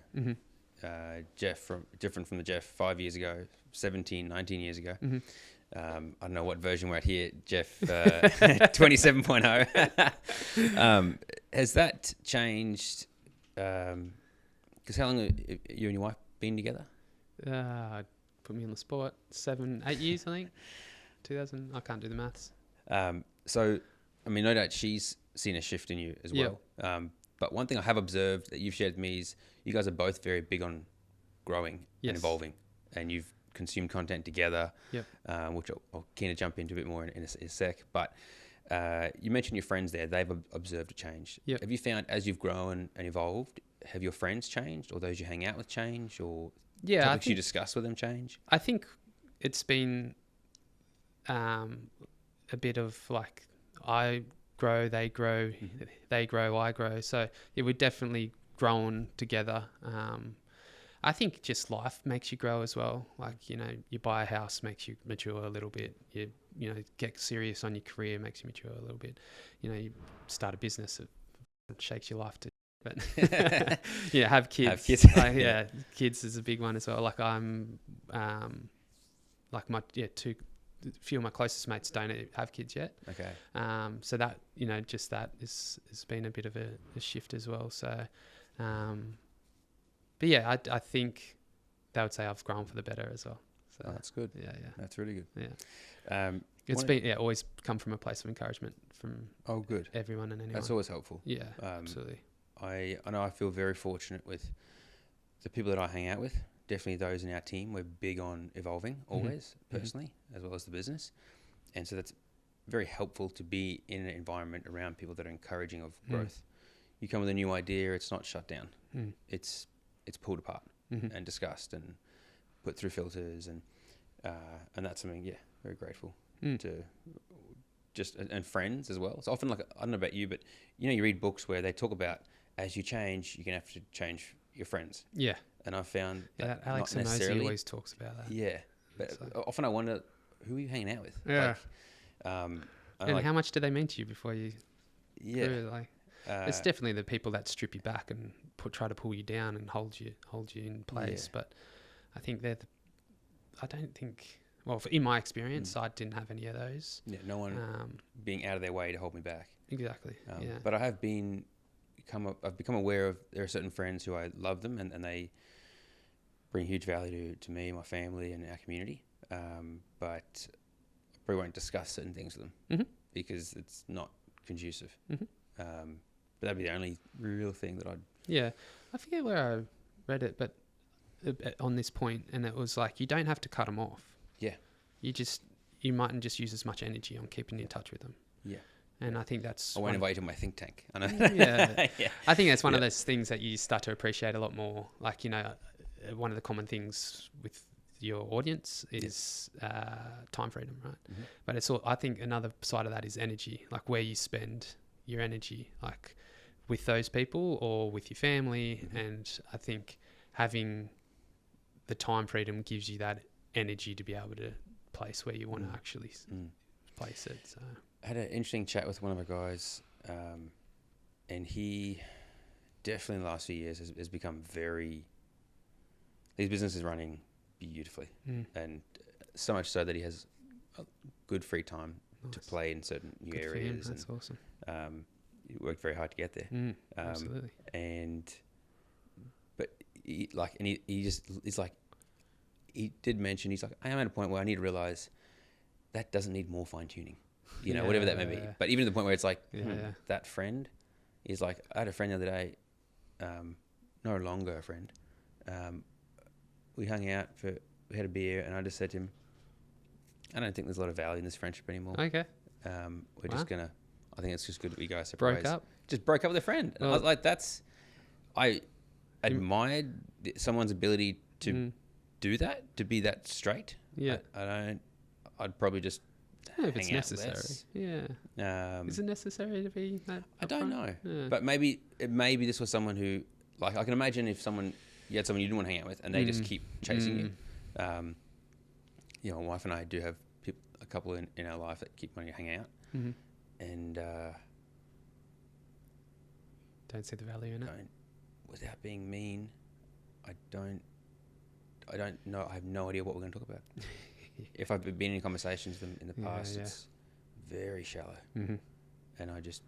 Different from the Jeff 5 years ago, 17, 19 years ago. I don't know what version we're at here, Jeff 27.0. Has that changed? Because how long have you and your wife been together? Put me on the spot. 7-8 years, I think. 2000. I can't do the maths. So, I mean, no doubt she's seen a shift in you as well. But one thing I have observed that you've shared with me is you guys are both very big on growing and evolving, and you've consumed content together, which I'll keen to jump into a bit more in a sec. But you mentioned your friends there; they've observed a change. Have you found as you've grown and evolved, have your friends changed, or those you hang out with change, or topics you discuss with them change? I think it's been a bit of like I grow, they grow, they grow, I grow. So we're definitely grown together. I think just life makes you grow as well. Like, you buy a house makes you mature a little bit. You get serious on your career makes you mature a little bit. You start a business, it shakes your life to. But have kids. Have kids. Kids is a big one as well. Like I'm, few of my closest mates don't have kids yet. Okay. So that, just that has been a bit of a shift as well. So, but yeah, I think they would say I've grown for the better as well. So that's good. Yeah. That's really good. Yeah. It's been, always come from a place of encouragement from good. everyone and anyone. That's always helpful. Yeah, absolutely. I know I feel very fortunate with the people that I hang out with. Definitely those in our team. We're big on evolving always, personally, as well as the business. And so that's very helpful to be in an environment around people that are encouraging of growth. You come with a new idea, it's not shut down. It's pulled apart and discussed and put through filters, and that's something, very grateful to just, and friends as well. It's often like, I don't know about you, but you read books where they talk about as you change, you're going to have to change your friends. Yeah. And I found that Alex not necessarily always talks about that. Yeah. But often I wonder, who are you hanging out with? Yeah. Like, how much do they mean to you before you... Yeah. Really, it's definitely the people that strip you back and try to pull you down and hold you in place. Yeah. But I think I don't think... Well, in my experience, I didn't have any of those. Yeah, no one being out of their way to hold me back. Exactly. But I have I've become aware of there are certain friends who I love them and they bring huge value to me, my family, and our community. But I probably won't discuss certain things with them because it's not conducive. But that'd be the only real thing that I'd... Yeah. I forget where I read it, but on this point, and it was like, you don't have to cut them off. Yeah. You mightn't just use as much energy on keeping in touch with them. Yeah. And I think that's... I won't invite you to my think tank. I know. Yeah. I think that's one of those things that you start to appreciate a lot more. Like, one of the common things with your audience is time freedom, right? But it's all, I think another side of that is energy, like where you spend your energy, like with those people or with your family. And I think having the time freedom gives you that energy to be able to place where you want to actually place it. So I had an interesting chat with one of my guys, and he definitely in the last few years has become his business is running beautifully, and so much so that he has good free time to play in certain new Good for him. areas. That's awesome. He worked very hard to get there. Absolutely. He did mention, he's like, I am at a point where I need to realize that doesn't need more fine tuning, whatever that may be. But even to the point where it's like, that friend is like, I had a friend the other day, no longer a friend. We hung out we had a beer, and I just said to him, I don't think there's a lot of value in this friendship anymore. Okay. We're just gonna, I think it's just good that we guys separate ways. Broke up? Just broke up with a friend. And I was like, I admired someone's ability to do that, to be that straight. Yeah. I'd probably just if hang it's out necessary. less. Yeah. Is it necessary to be that? I don't know. Yeah. But maybe this was someone who, like, I can imagine if you had someone you didn't want to hang out with and they just keep chasing you. My wife and I do have a couple in our life that keep wanting to hang out. And don't see the value in it. Without being mean, I don't know. I have no idea what we're going to talk about. If I've been in conversations with them in the past, it's very shallow. And I just,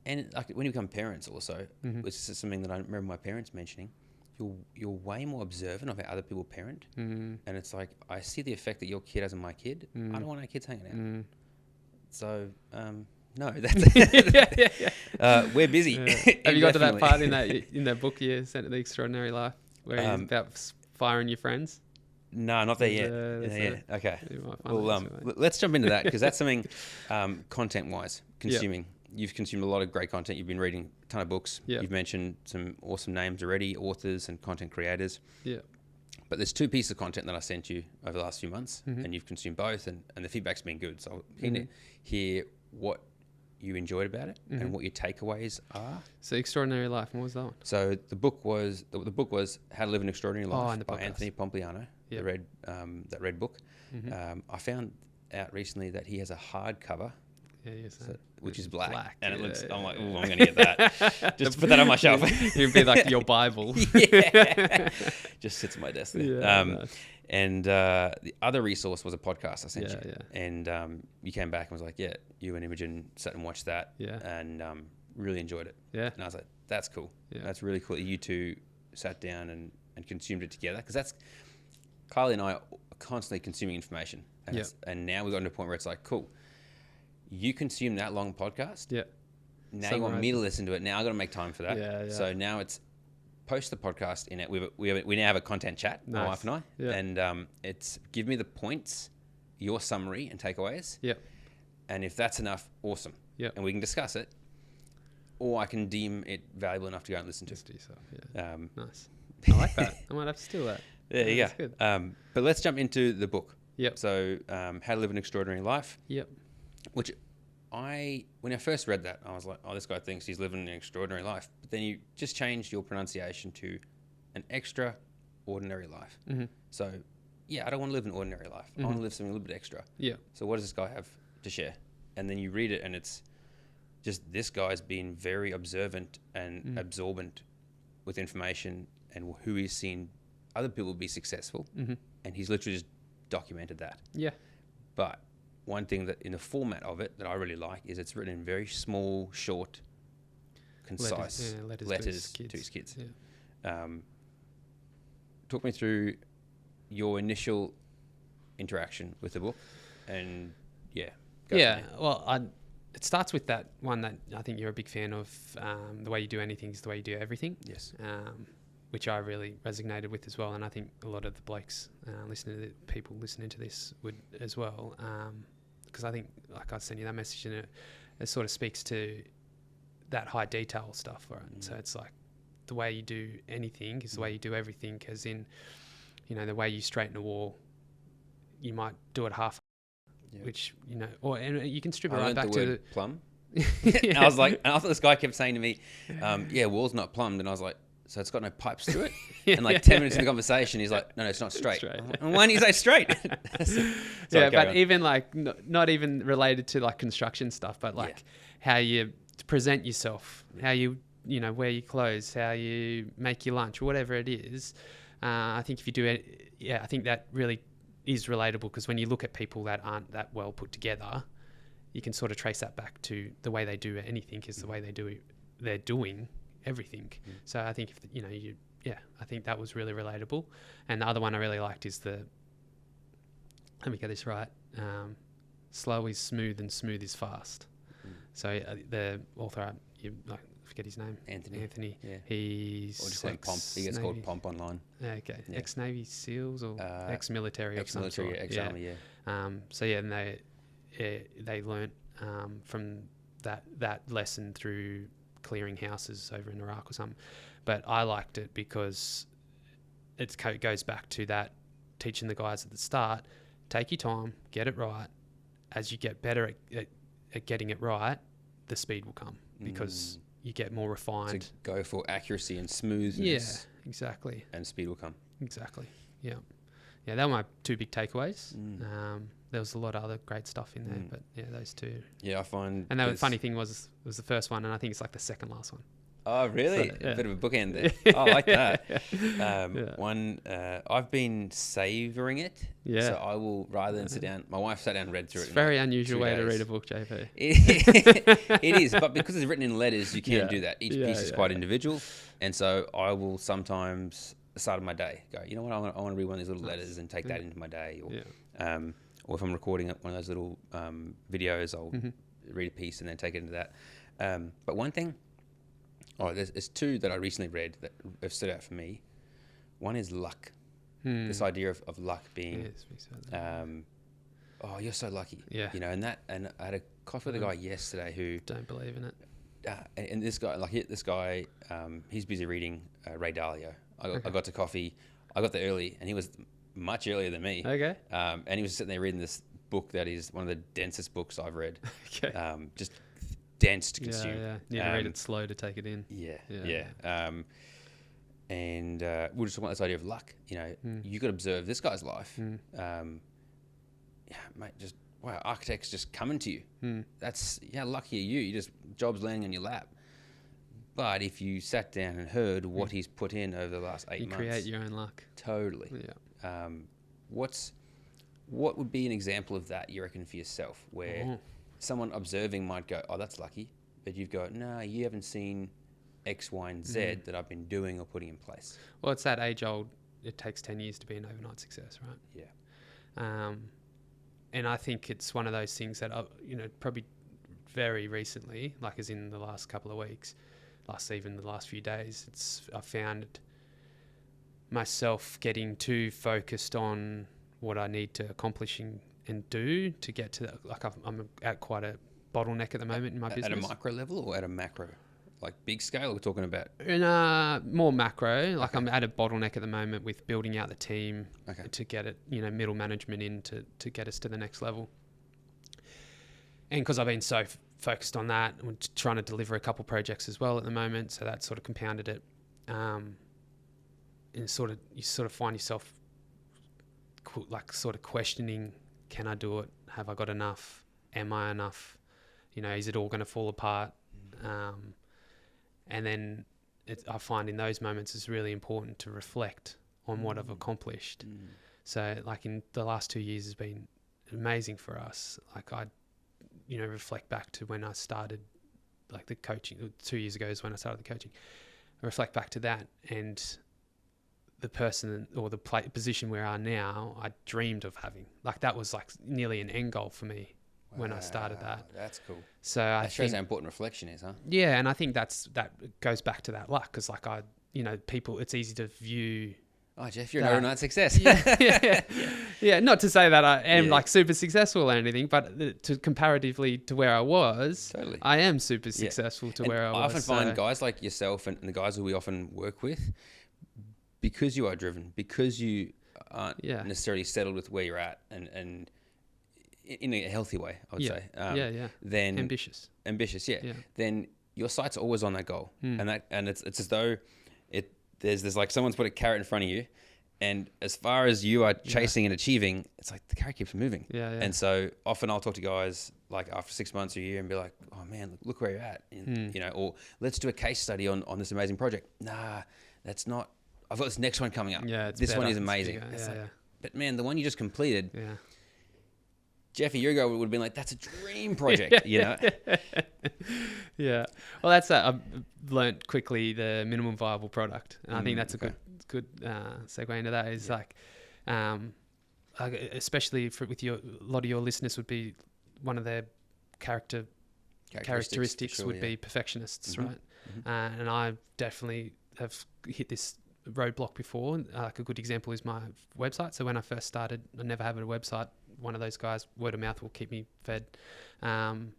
and like when you become parents also, which is something that I remember my parents mentioning, you're way more observant of how other people parent. And it's like, I see the effect that your kid has on my kid. I don't want our kids hanging out. So, no, that's we're busy. Have you got to that part in that book you sent to The Extraordinary Life where it's about firing your friends? No, not there yet. Okay. Well, let's jump into that because that's something content-wise, consuming. You've consumed a lot of great content. You've been reading a ton of books. You've mentioned some awesome names already, authors and content creators. Yeah. But there's two pieces of content that I sent you over the last few months, and you've consumed both, and the feedback's been good. So I'm keen to hear what you enjoyed about it and what your takeaways are. So Extraordinary Life, and what was that one? So the book was How to Live an Extraordinary Life by Anthony Pompliano. That red book. I found out recently that he has a hardcover. Which is black and it looks. I'm like, oh, I'm going to get that. Just put that on my shelf. It'd be like your Bible. Just sits on my desk there. Nice. And the other resource was a podcast I sent you. And you came back and was like, you and Imogen sat and watched that. And really enjoyed it. And I was like, that's cool. That's really cool. You two sat down and consumed it together, because that's Kylie and I are constantly consuming information. And now we've gotten to a point where it's like, cool. You consume that long podcast. Now you want me to listen to it. Now I've got to make time for that. So now it's post the podcast in it. We now have a content chat, my wife and I. And it's give me the points, your summary and takeaways. And if that's enough, awesome. And we can discuss it. Or I can deem it valuable enough to go and listen to. Nice. I like that. I might have to steal that. There you go. But let's jump into the book. So How to Live an Extraordinary Life. Which when I first read that, I was like, oh, this guy thinks he's living an extraordinary life. But then you just changed your pronunciation to an extraordinary life. So, I don't want to live an ordinary life. I want to live something a little bit extra. So what does this guy have to share? And then you read it and it's just this guy's been very observant and absorbent with information and who he's seen other people be successful. And he's literally just documented that. But one thing that in the format of it that I really like is it's written in very small, short, concise letters to his kids. Talk me through your initial interaction with the book, and well, it starts with that one that I think you're a big fan of. The way you do anything is the way you do everything. Which I really resonated with as well, and I think a lot of the blokes people listening to this would as well. Because I think, like I sent you that message, and it sort of speaks to that high detail stuff, right? So it's like the way you do anything is the way you do everything. As in, the way you straighten a wall, you might do it half, which and you can strip it right back to the plumb. I was like, and I thought this guy kept saying to me, wall's not plumbed, and I was like, so it's got no pipes through it? And like 10 minutes in the conversation, he's like, no, it's not straight. And why didn't you say straight? But even like, not even related to like construction stuff, but like how you present yourself, how you, wear your clothes, how you make your lunch, whatever it is. I think if you do it, I think that really is relatable because when you look at people that aren't that well put together, you can sort of trace that back to the way they do anything is the way they're doing everything. So I think I think that was really relatable. And the other one I really liked is let me get this right. Slow is smooth and smooth is fast. So the author, I forget his name. Anthony. Yeah. He's or just like Pomp. He gets called Pomp online. Okay. Yeah. Ex-Navy SEALs or ex-military. Ex-military, ex-army. Yeah. So yeah, and they learnt from that lesson through clearing houses over in Iraq or something. But I liked it because it goes back to that teaching the guys at the start, take your time, get it right. As you get better at getting it right, the speed will come because you get more refined. To go for accuracy and smoothness. Yeah, exactly. And speed will come. Exactly. Yeah. Yeah, they were my two big takeaways. There was a lot of other great stuff in there, but yeah, those two. Yeah, I find. And the funny thing was the first one, and I think it's like the second last one. Oh, really? So, yeah. A bit of a bookend there. I like that. One, I've been savouring it. Yeah. So I will, rather than sit down, my wife sat down and read through It's it. a very unusual way to read a book, JP. It is, but because it's written in letters, you can do that. Each piece is quite individual. And so I will sometimes, at the start of my day, go, you know what, I want to read one of these little letters and take that into my day. Or if I'm recording one of those little videos, I'll read a piece and then take it into that. But one thing, there's two that I recently read that have stood out for me. One is luck. This idea of luck being, you're so lucky. Yeah. You know, and I had a coffee with a guy yesterday who don't believe in it. And this guy, he's busy reading Ray Dalio. I got to coffee. I got there early, and he was much earlier than me. Okay. And he was sitting there reading this book that is one of the densest books I've read. Okay. Just dense to consume. Yeah. You have to read it slow to take it in. Yeah. And we just want this idea of luck. You know, you could observe this guy's life. Mate, just wow, architects just coming to you. That's lucky are you. You just jobs landing on your lap. But if you sat down and heard what he's put in over the last 8 months, you create your own luck. Totally. Yeah. What would be an example of that, you reckon, for yourself, where someone observing might go, oh, that's lucky, but you've got, no, you haven't seen X, Y, and Z that I've been doing or putting in place? Well, it's that age-old, it takes 10 years to be an overnight success, right? Yeah. And I think it's one of those things that, probably very recently, like as in the last couple of weeks, even the last few days, I found myself getting too focused on what I need to accomplish and do to get to that. Like I'm at quite a bottleneck at the moment in my business. At a micro level or at a macro? Like big scale we're talking about? In more macro. Like I'm at a bottleneck at the moment with building out the team to get it, middle management in to get us to the next level. And because I've been so focused on that, I'm trying to deliver a couple projects as well at the moment, so that sort of compounded it. And you sort of find yourself questioning, can I do it? Have I got enough? Am I enough? Is it all going to fall apart? And then I find in those moments it's really important to reflect on what I've accomplished. So like in the last 2 years has been amazing for us. Like I reflect back to when I started like the coaching. 2 years ago is when I started the coaching. I reflect back to that, and the person or the position we are now, I dreamed of having. Like that was like nearly an end goal for me when I started that. That's cool. So that shows how important reflection is, huh? Yeah, and I think that goes back to that luck, because like people, it's easy to view. Oh, Jeff, you're an overnight success. Yeah. Not to say that I am like super successful or anything, but comparatively to where I was, I am super successful to where I was. I often find guys like yourself and the guys who we often work with, because you are driven, because you aren't necessarily settled with where you're at, and in a healthy way, I would say. Then ambitious. Then your sight's always on that goal, and it's as though there's like someone's put a carrot in front of you, and as far as you are chasing and achieving, it's like the carrot keeps moving. And so often I'll talk to guys like after 6 months or a year and be like, oh man, look where you're at, and, or let's do a case study on this amazing project. Nah, that's not. I've got this next one coming up. This one is amazing. But man, the one you just completed, Yeah. Jeff a year ago would have been like, that's a dream project, you know? Yeah. Well, that's I've learnt quickly the minimum viable product, and I think that's a good segue into that. Is like, especially with a lot of your listeners would be one of their characteristics would be perfectionists, right? And I definitely have hit this roadblock before. Like a good example is my website. So when I first started, I never had a website. One of those guys, word of mouth will keep me fed, and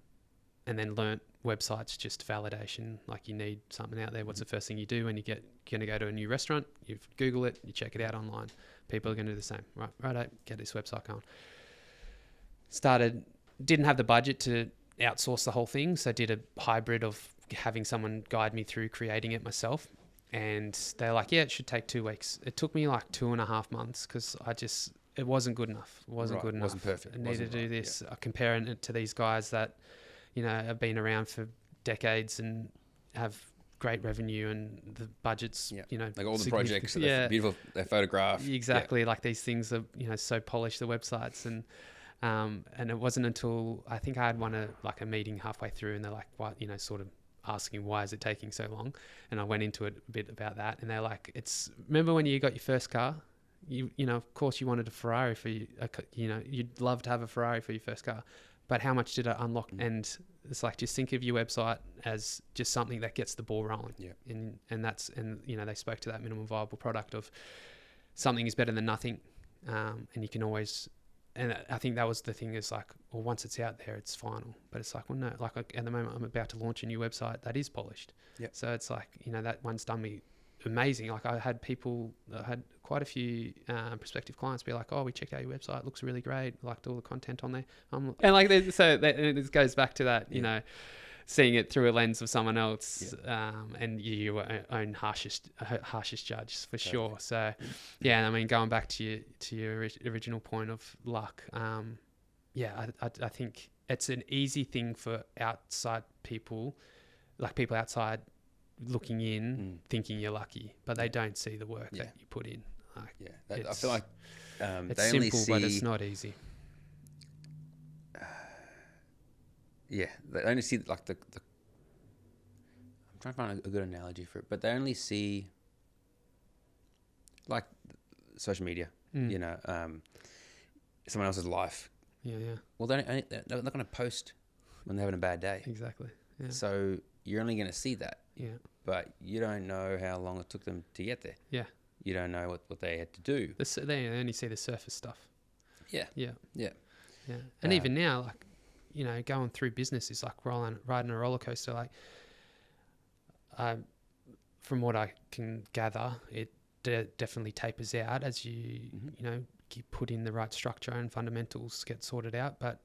then learnt websites just validation. Like you need something out there. What's the first thing you do when you're going to go to a new restaurant? You Google it, you check it out online. People are going to do the same. Right, get this website going. Didn't have the budget to outsource the whole thing, so did a hybrid of having someone guide me through creating it myself. And they're like, yeah, it should take 2 weeks. It took me like 2.5 months because it wasn't good enough. It wasn't good enough. Wasn't perfect. I needed to do this. Yeah. Comparing it to these guys that, have been around for decades and have great revenue and the budgets, like all the projects, they're beautiful, they're photographed. Exactly. Yeah. Like these things are, so polished, the websites. And it wasn't until I think I had a meeting halfway through and they're like, what, sort of asking why is it taking so long? And I went into it a bit about that. And they're like, remember when you got your first car? Of course you wanted a Ferrari for you, you'd love to have a Ferrari for your first car, but how much did it unlock? And it's like, just think of your website as just something that gets the ball rolling. Yeah. And they spoke to that minimum viable product of something is better than nothing. And you can always, and I think that was the thing is like, well, once it's out there, it's final. But it's like, well, no, like at the moment I'm about to launch a new website that is polished. Yeah. So it's like, that one's done me amazing. Like I had quite a few prospective clients be like, oh, we checked out your website, it looks really great, liked all the content on there. And it goes back to that, seeing it through a lens of someone else, and your own harshest judge for sure. So I mean, going back to your original point of luck, I think it's an easy thing for outside people, like people outside looking in, thinking you're lucky, but they don't see the work that you put in. Like, I feel like it's they only simple, see, but it's not easy. They only see like the I'm trying to find a good analogy for it, but they only see like social media, someone else's life. Well, they're not going to post when they're having a bad day. Exactly. Yeah. So you're only going to see that. Yeah. But you don't know how long it took them to get there. Yeah. You don't know what they had to do. They only see the surface stuff. Yeah. Yeah. Yeah. Yeah. And even now, like, going through business is like riding a roller coaster. Like, from what I can gather, it definitely tapers out as you, you put in the right structure and fundamentals get sorted out. But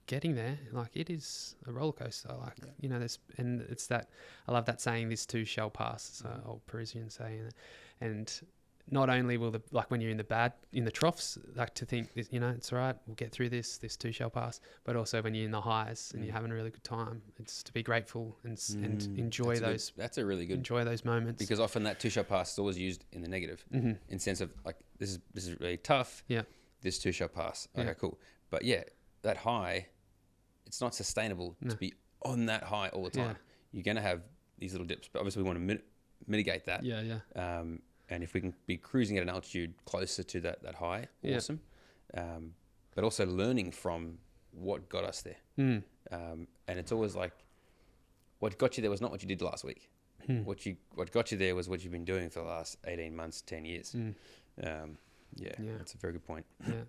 getting there, like, it is a roller coaster. Like, it's that, I love that saying, this too shall pass. It's an old Parisian saying. And not only will when you're in the troughs, like to think, it's all right, we'll get through this too shall pass. But also when you're in the highs and you're having a really good time, it's to be grateful and enjoy those. That's a really good. Enjoy those moments. Because often that too shall pass is always used in the negative, in sense of like, this is really tough. Yeah. This too shall pass. Okay, cool. But that high, it's not sustainable to be on that high all the time. Yeah. You're going to have these little dips, but obviously we want to mitigate that. Yeah, yeah. And if we can be cruising at an altitude closer to that high, awesome. But also learning from what got us there. And it's always like, what got you there was not what you did last week. What got you there was what you've been doing for the last 18 months, 10 years. That's a very good point. Yeah,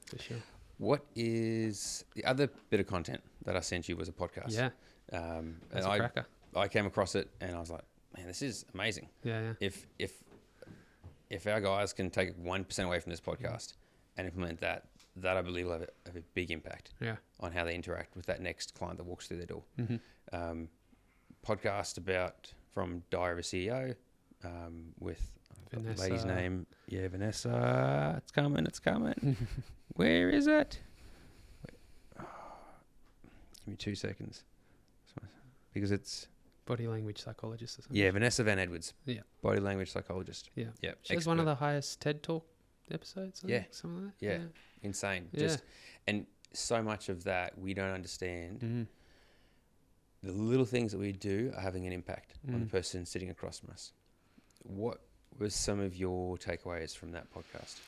for sure. What is the other bit of content that I sent you was a podcast? Yeah. That's a cracker. I came across it and I was like, man, this is amazing. Yeah. If our guys can take 1% away from this podcast and implement that I believe will have a big impact on how they interact with that next client that walks through their door. Podcast from Diary of a CEO with Vanessa. The lady's name. Yeah, Vanessa. It's coming. Where is it? Give me 2 seconds. Because it's... Body language psychologist or something. Yeah, Vanessa Van Edwards. Yeah. Body language psychologist. Yeah. Yeah. She has one of the highest TED Talk episodes. I Yeah. think, something like that. Yeah. Insane. Yeah. Just, and so much of that we don't understand. Mm-hmm. The little things that we do are having an impact on the Mm. person sitting across from us. What was some of your takeaways from that podcast?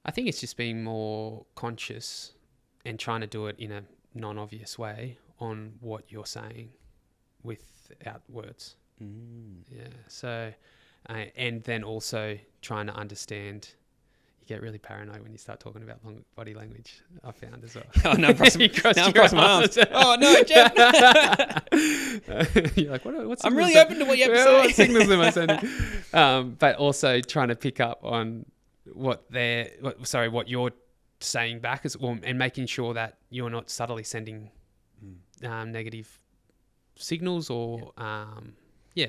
I think it's just being more conscious and trying to do it in a non-obvious way on what you're saying without words. Yeah. So, and then also trying to understand. You get really paranoid when you start talking about body language. I found as well. Oh, now I'm crossing my arms. Oh no, Jeff! You're like, what? I'm really open to what you have to say. What signals am I sending? But also trying to pick up on what you're saying back as well, and making sure that you're not subtly sending negative signals or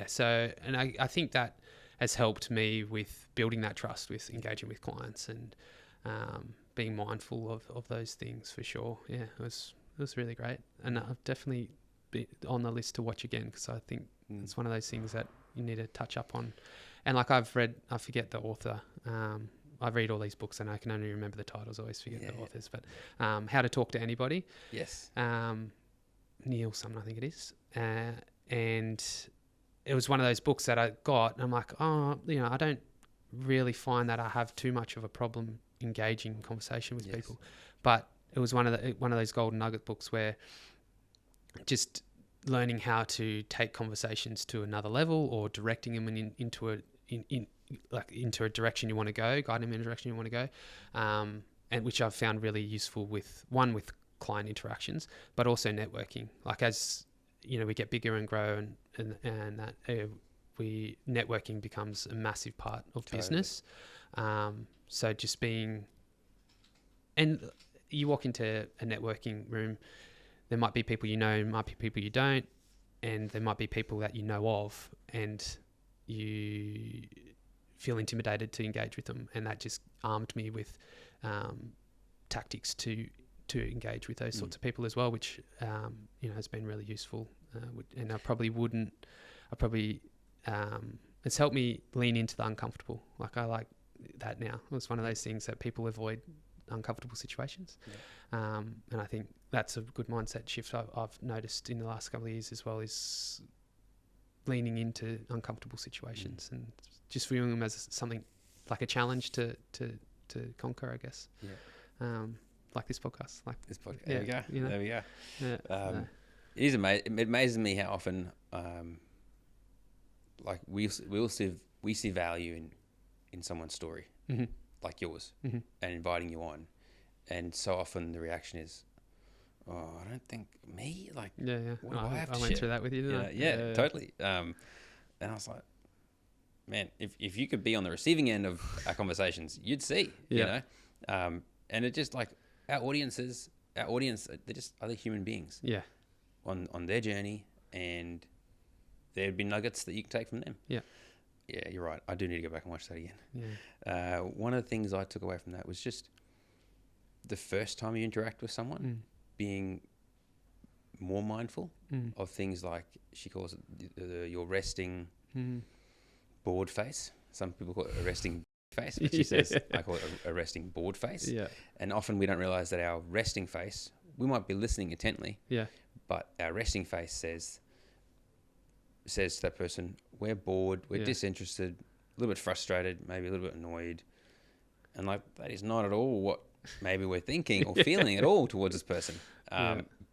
So, and I think that has helped me with building that trust with engaging with clients and being mindful of those things for sure. Yeah, it was really great, and I've definitely been on the list to watch again because I think it's one of those things that you need to touch up on. And like I forget the author. I read all these books and I can only remember the titles. I always forget the authors. But How to Talk to Anybody. Yes. Neil something, I think it is. And it was one of those books that I got and I'm like, I don't really find that I have too much of a problem engaging in conversation with people. But it was one of those golden nugget books where just learning how to take conversations to another level or directing them into a direction you want to go, guiding them in a direction you want to go, and which I've found really useful with client interactions, but also networking. Like as we get bigger and grow, and that networking becomes a massive part of business. So just being, and you walk into a networking room, there might be people you know, might be people you don't, and there might be people that you know of, and you feel intimidated to engage with them, and that just armed me with tactics to engage with those sorts of people as well, which has been really useful. And it's helped me lean into the uncomfortable. Like I like that now. It's one of those things that people avoid uncomfortable situations, and I think that's a good mindset shift I've noticed in the last couple of years as well, is leaning into uncomfortable situations and just viewing them as something like a challenge to conquer, I guess. Like this podcast. There we go. There we go. Yeah. It is amazing. It amazes me how often, we see value in someone's story, like yours, and inviting you on, and so often the reaction is, "Oh, I don't think me." Like, what do I have to went share? through that with you, didn't I? Yeah, totally. And I was like, man, if you could be on the receiving end of our conversations, you'd see, you know. And it just like our audience, they're just other human beings. Yeah. On their journey, and there'd be nuggets that you can take from them. Yeah. Yeah, you're right. I do need to go back and watch that again. Yeah. One of the things I took away from that was just the first time you interact with someone, being more mindful of things like, she calls it your resting bored face. Some people call it a resting face, but she says, I call it a resting bored face. Yeah. And often we don't realize that our resting face, we might be listening intently. Yeah. But our resting face says to that person, we're bored, we're disinterested, a little bit frustrated, maybe a little bit annoyed. And like, that is not at all what maybe we're thinking or feeling at all towards this person.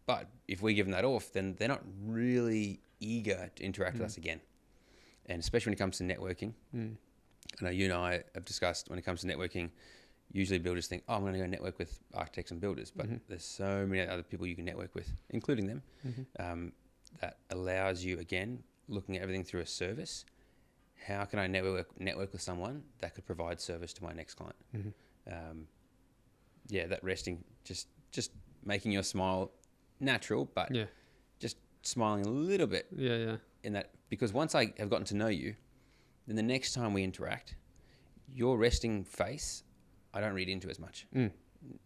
But if we give them that off, then they're not really eager to interact with us again. And especially when it comes to networking. I know you and I have discussed, when it comes to networking, usually builders think, I'm going to go network with architects and builders, but there's so many other people you can network with, including them, that allows you, again, looking at everything through a service. How can I network with someone that could provide service to my next client? That resting, just making your smile natural, but just smiling a little bit. In that, because once I have gotten to know you, then the next time we interact, your resting face, I don't read into as much. It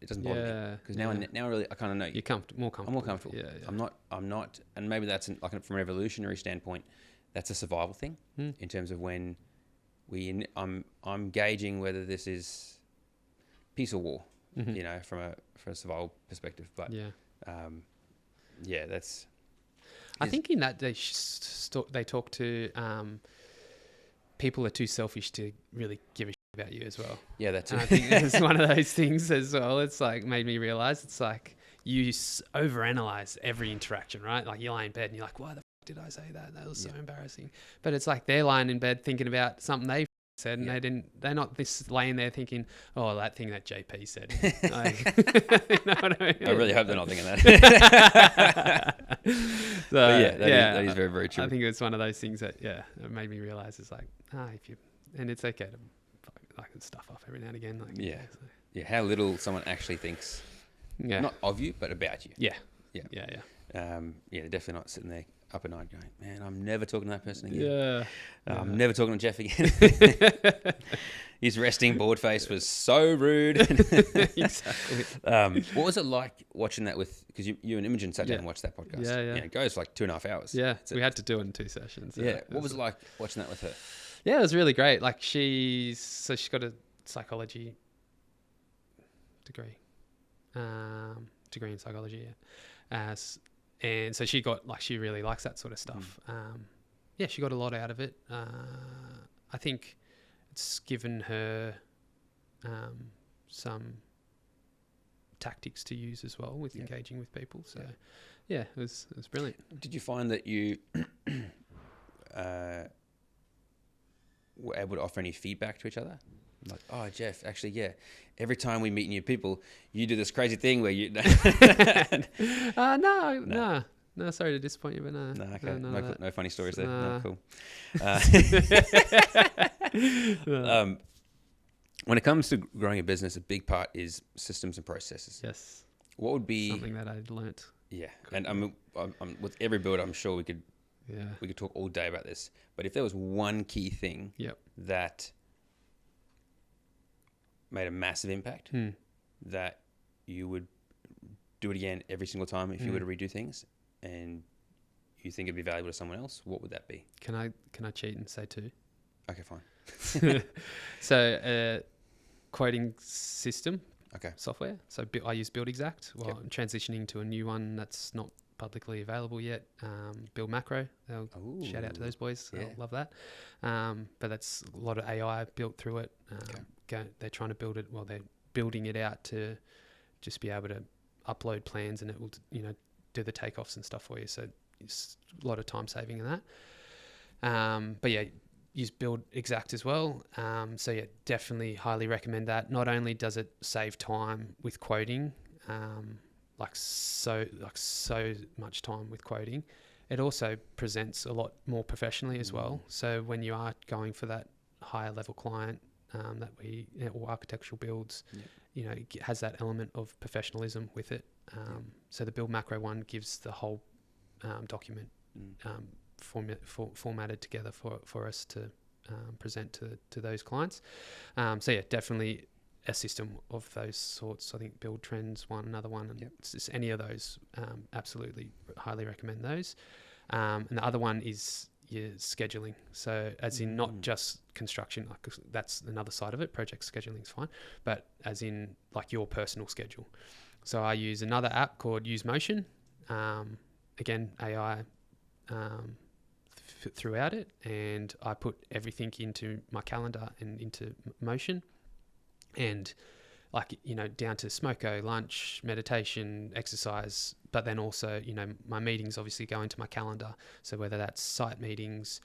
doesn't bother me, because now I kind of know you. You're more comfortable. I'm more comfortable. I'm not, and maybe that's from an evolutionary standpoint, that's a survival thing in terms of when I'm gauging whether this is piece of war, Mhm. you know, from a survival perspective. But Yeah. yeah, that's. I think in that they talk to people are too selfish to really give a shit about you as well. Yeah, that's. And I think it's one of those things as well. It's like made me realize it's like you overanalyze every interaction, right? Like you lie in bed and you're like, why the fuck did I say that? That was so embarrassing. But it's like they're lying in bed thinking about something they said, and they're not this laying there thinking, oh, that thing that JP said. Like, you know what I mean? I really hope they're not thinking that. So, that is very, very true. I think it's one of those things that, it made me realize it's like, and it's okay to like stuff off every now and again. Like, Yeah, how little someone actually thinks, not of you, but about you. Yeah, Definitely not sitting there up at night going, man, I'm never talking to that person again. I'm never talking to Jeff again. His resting board face was so rude. Exactly. What was it like watching that with, because you and Imogen sat down and watched that podcast. Yeah. It goes for like 2.5 hours. Yeah, we had to do it in 2 sessions. What was it like watching that with her? Yeah, it was really great. Like she's got a psychology degree, degree in psychology. And so she got she really likes that sort of stuff. She got a lot out of it. I think it's given her some tactics to use as well with engaging with people. So it was brilliant. Did you find that you were able to offer any feedback to each other? Like, oh, Jeff, actually, every time we meet new people, you do this crazy thing where you... No, sorry to disappoint you, but no. No, okay. No funny stories there. Nah. No, cool. When it comes to growing a business, a big part is systems and processes. Yes. What would be... something that I'd learnt. Yeah, and I'm with every builder, I'm sure we could talk all day about this. But if there was one key thing that made a massive impact, that you would do it again every single time if you were to redo things, and you think it'd be valuable to someone else, what would that be? Can I cheat and say 2? Okay, fine. So quoting system software. So I use BuildExact. Well, I'm transitioning to a new one that's not publicly available yet. Build Macro. Shout out to those boys. I love that. But that's a lot of AI built through it. They're trying to build it. Well, they're building it out to just be able to upload plans, and it will, do the takeoffs and stuff for you. So it's a lot of time saving in that. But use BuildExact as well. Definitely highly recommend that. Not only does it save time with quoting, so much time with quoting, it also presents a lot more professionally as well. So when you are going for that higher level client, or architectural builds, it has that element of professionalism with it. So the Build Macro one gives the whole document formatted together for us to present to those clients. Definitely a system of those sorts. I think Build Trends one, another one, and it's just any of those. Absolutely, highly recommend those. And the other one is your scheduling. So as in not just construction, like that's another side of it. Project scheduling is fine, but as in like your personal schedule. So I use another app called Use Motion. Again, AI throughout it, and I put everything into my calendar and into Motion, and down to smoko, lunch, meditation, exercise, but then also, my meetings obviously go into my calendar. So whether that's site meetings,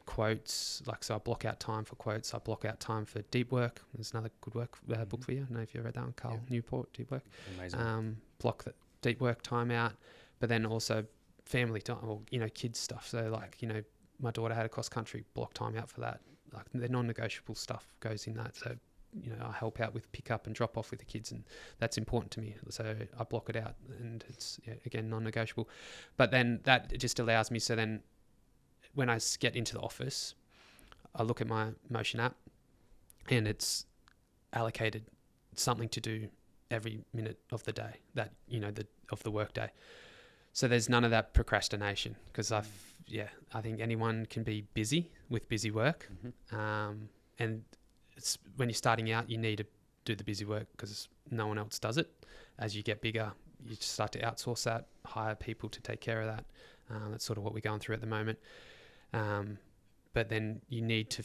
quotes, so I block out time for quotes, I block out time for deep work. There's another good work book for you. I don't know if you read that one, Carl Newport, Deep Work. Amazing. Block that deep work time out, but then also family time, or, kids stuff. So my daughter had a cross country, block time out for that. Like the non-negotiable stuff goes in that. So I help out with pick up and drop off with the kids, and that's important to me. So I block it out, and it's again non-negotiable. But then that just allows me. So then, when I get into the office, I look at my Motion app, and it's allocated something to do every minute of the day. That of the work day. So there's none of that procrastination, because I think anyone can be busy with busy work, and it's when you're starting out, you need do the busy work because no one else does it. As you get bigger, you start to outsource that, hire people to take care of that. That's sort of what we're going through at the moment. But then you need to,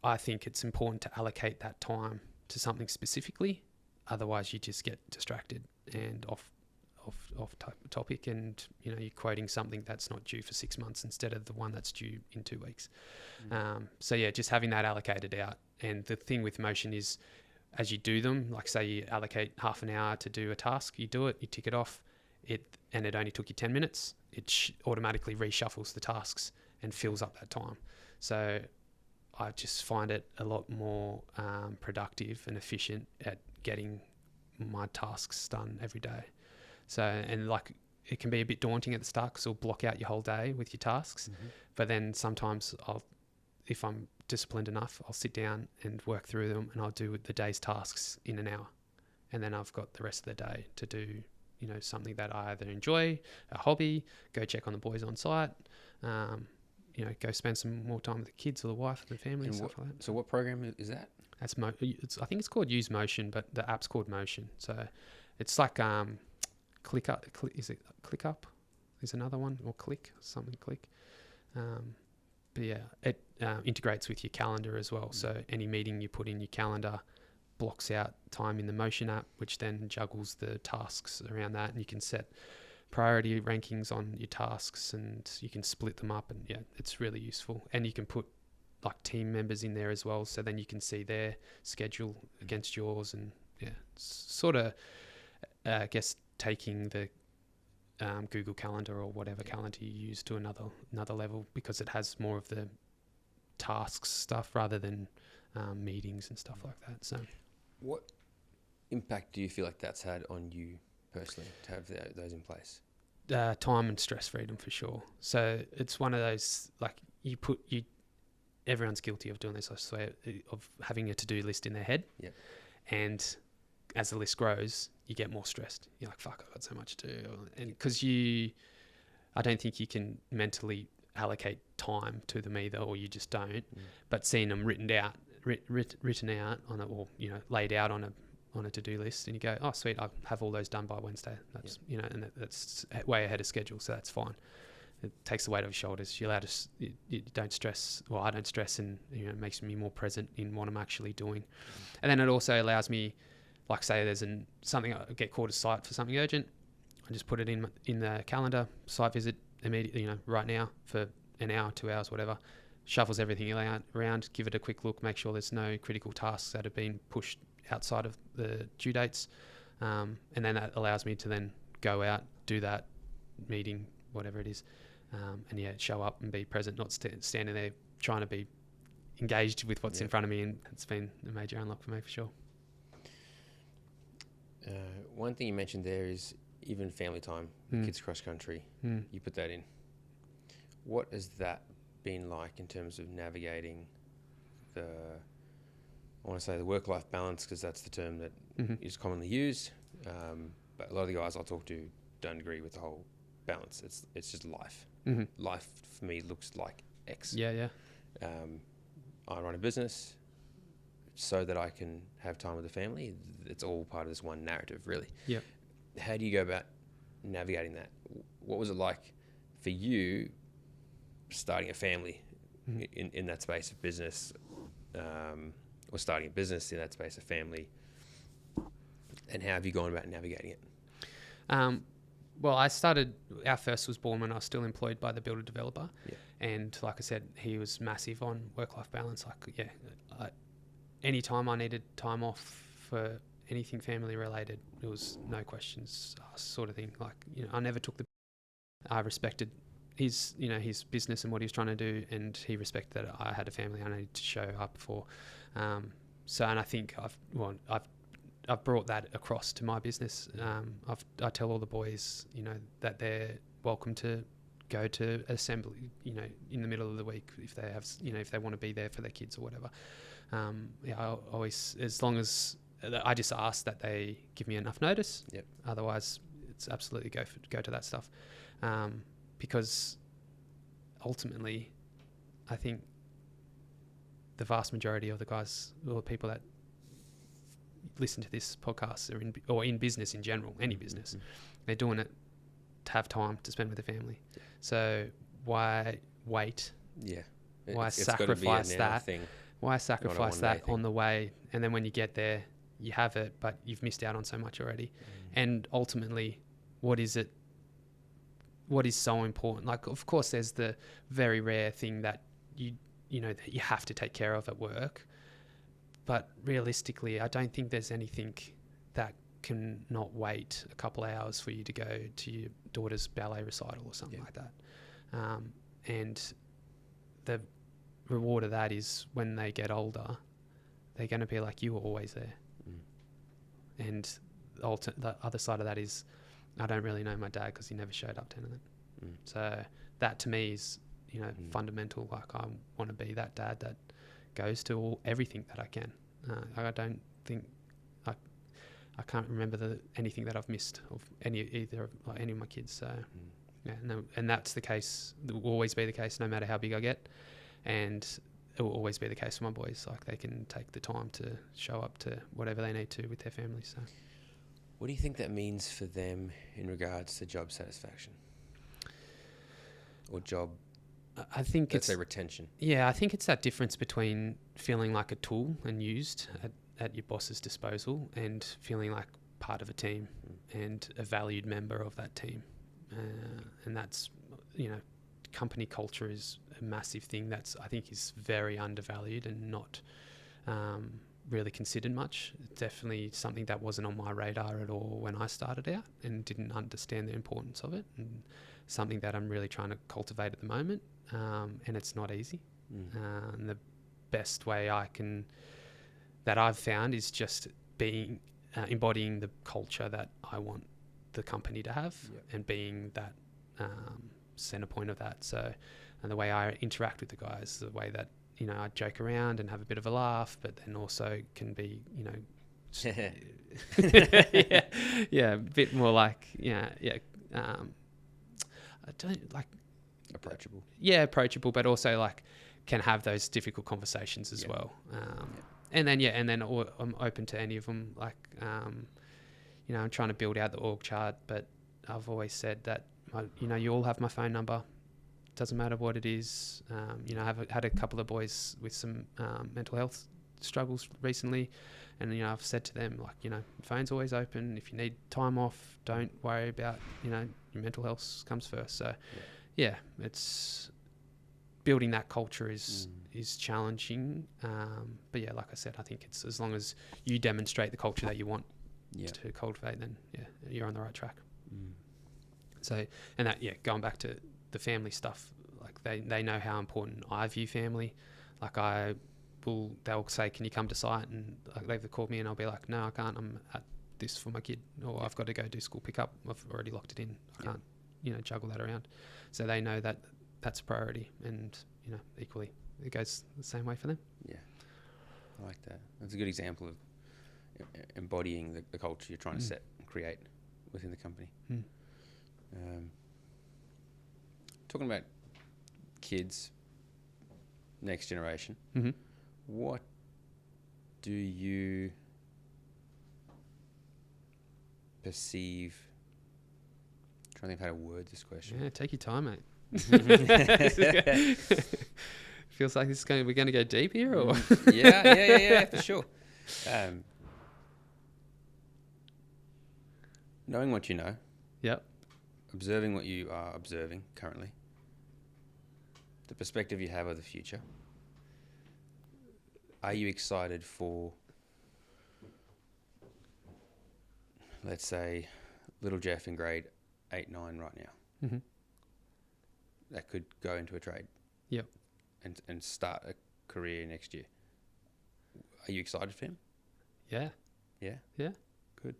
I think it's important to allocate that time to something specifically. Otherwise, you just get distracted and off topic, and you're quoting something that's not due for 6 months instead of the one that's due in 2 weeks. So yeah, just having that allocated out. And the thing with motion is, as you do them, like say you allocate half an hour to do a task, you do it, you tick it off, and it only took you 10 minutes, it automatically reshuffles the tasks and fills up that time. So I just find it a lot more productive and efficient at getting my tasks done every day. So, and like, it can be a bit daunting at the start because it'll block out your whole day with your tasks. But then sometimes if I'm disciplined enough, I'll sit down and work through them, and I'll do the day's tasks in an hour. And then I've got the rest of the day to do, something that I either enjoy, a hobby, go check on the boys on site, go spend some more time with the kids or the wife or the family and stuff like that. So what program is that? That's I think it's called Use Motion, but the app's called Motion. So it's like Click Up. Is it Click Up? There's another one, or Click. But yeah, it integrates with your calendar as well. So any meeting you put in your calendar blocks out time in the Motion app, which then juggles the tasks around that, and you can set priority rankings on your tasks, and you can split them up, and yeah, it's really useful. And you can put like team members in there as well, so then you can see their schedule against yours, and yeah, it's sort of I guess taking the Google Calendar or whatever calendar you use to another level, because it has more of the tasks stuff rather than meetings and stuff like that. So what impact do you feel like that's had on you personally to have those in place? Time and stress freedom for sure. So it's one of those, like, everyone's guilty of doing this, I swear, of having a to-do list in their head. Yeah. And as the list grows, you get more stressed. You're like, fuck, I've got so much to do. And because I don't think you can mentally allocate time to them either, or you just don't. But seeing them written out on it, or laid out on a to-do list, and you go, oh sweet, I have all those done by Wednesday. That's and that's way ahead of schedule, so that's fine. It takes the weight off your shoulders. You're allowed to, you don't stress. Well, I don't stress, and it makes me more present in what I'm actually doing. And then it also allows me, like say there's something I get called to site for something urgent, I just put it in the calendar, site visit immediately, right now for an hour, 2 hours, whatever. Shuffles everything around, give it a quick look, make sure there's no critical tasks that have been pushed outside of the due dates. And then that allows me to then go out, do that meeting, whatever it is. And yeah, show up and be present, not standing there trying to be engaged with what's in front of me. And it's been a major unlock for me for sure. One thing you mentioned there is even family time, kids cross country, you put that in. What has that been like in terms of navigating I want to say the work-life balance, because that's the term that is commonly used. But a lot of the guys I talk to don't agree with the whole balance. It's just life. Life for me looks like X. Yeah. I run a business so that I can have time with the family. It's all part of this one narrative, really. Yeah. How do you go about navigating that? What was it like for you starting a family in that space of business, or starting a business in that space of family? And how have you gone about navigating it? Well, our first was born when I was still employed by the builder developer. Yeah. And like I said, he was massive on work-life balance. Any time I needed time off for anything family related, it was no questions asked sort of thing. I never took I respected his business and what he was trying to do, and he respected that I had a family I needed to show up for. And I think I've brought that across to my business. I tell all the boys, that they're welcome to go to assembly, in the middle of the week if they have, if they want to be there for their kids or whatever. I always, as long as I just ask that they give me enough notice. Yep. Otherwise, it's absolutely go to that stuff, because ultimately, I think the vast majority of the guys or the people that listen to this podcast or in business in general, any business, they're doing it to have time to spend with their family. Yeah. So why wait? Yeah. Why It's gotta be a sacrifice now that? thing, Why sacrifice one-day that on the way? And then when you get there, you have it, but you've missed out on so much already. And ultimately, what is it? What is so important? Like, of course, there's the very rare thing that you know that you have to take care of at work. But realistically, I don't think there's anything that can not wait a couple of hours for you to go to your daughter's ballet recital or something like that. And the reward of that is when they get older, they're going to be like, you were always there. And the other side of that is, I don't really know my dad because he never showed up to anything. So that to me is, you know, fundamental. Like, I want to be that dad that goes to everything that I can. I don't think I can't remember anything that I've missed of any of my kids. So yeah, no, and that's the case. It will always be the case, no matter how big I get, and it will always be the case for my boys. Like, they can take the time to show up to whatever they need to with their families. So, what do you think that means for them in regards to job satisfaction or job? I think let's say retention. Yeah, I think it's that difference between feeling like a tool and used at your boss's disposal and feeling like part of a team and a valued member of that team. And that's, you know, company culture is a massive thing that's, I think, is very undervalued and not really considered much. It's definitely something that wasn't on my radar at all when I started out and didn't understand the importance of it, and something that I'm really trying to cultivate at the moment. And it's not easy. And the best way that I've found is just embodying the culture that I want the company to have, and being that center point of that. So, and the way I interact with the guys, the way that, you know, I joke around and have a bit of a laugh, but then also can be, you know, a bit more like, I don't like approachable. Approachable, but also like can have those difficult conversations as well. And then I'm open to any of them. Like, you know, I'm trying to build out the org chart, but I've always said that, you know, you all have my phone number. Doesn't matter what it is. You know, I've had a couple of boys with some mental health struggles recently, and, you know, I've said to them, like, you know, phone's always open. If you need time off, don't worry about, you know, your mental health comes first. So, yeah, it's building that culture is challenging. But yeah, like I said, I think it's as long as you demonstrate the culture that you want to cultivate, then you're on the right track. So, and that, going back to the family stuff, like they know how important I view family. Like, they'll say, can you come to site? And like, they've called me and I'll be like, no, I can't. I'm at this for my kid, or I've got to go do school pickup. I've already locked it in. I can't, you know, juggle that around. So they know that that's a priority, and, you know, equally it goes the same way for them. Yeah, I like that. That's a good example of embodying the culture you're trying to set and create within the company. Talking about kids, next generation, what do you perceive? I'm trying to think of how to word this question. Yeah, take your time, mate. Feels like we're going to go deep here, or yeah, for sure. Knowing what you know. Yep. Observing what you are observing currently. The perspective you have of the future. Are you excited for, let's say, little Jeff in grade 8, 9 right now? That could go into a trade. Yep. And start a career next year. Are you excited for him? Yeah. Yeah? Yeah. Good.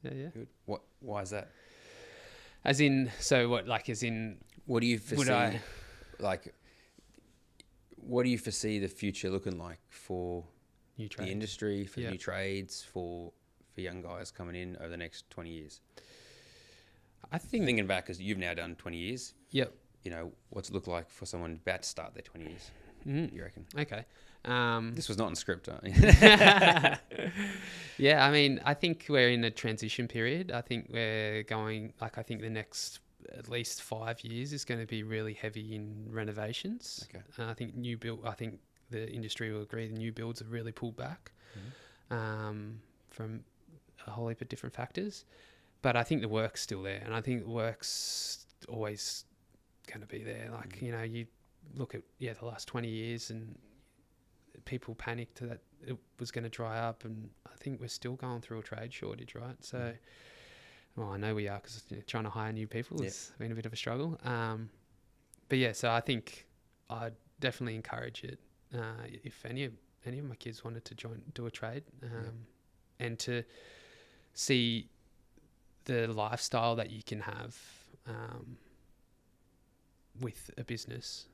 Yeah. Good. Why is that? As in, so what, like, as in... What do you foresee, what do you foresee the future looking like for the industry, for new trades, for young guys coming in over the next 20 years? I think... Thinking back, because you've now done 20 years. Yep. You know, what's it look like for someone about to start their 20 years, you reckon? Okay. This was not in script, huh? Yeah, I mean, I think we're in a transition period. I think we're going, like, I think the next at least 5 years is going to be really heavy in renovations. Okay. I think I think the industry will agree the new builds have really pulled back from a whole heap of different factors. But I think the work's still there, and I think the work's always going to be there. Like, you know, you look at, the last 20 years and people panicked that it was going to dry up, and I think we're still going through a trade shortage, right? So, well, I know we are, because trying to hire new people has been a bit of a struggle. But yeah, so I think I'd definitely encourage it if any of my kids wanted to do a trade, and to see the lifestyle that you can have with a business.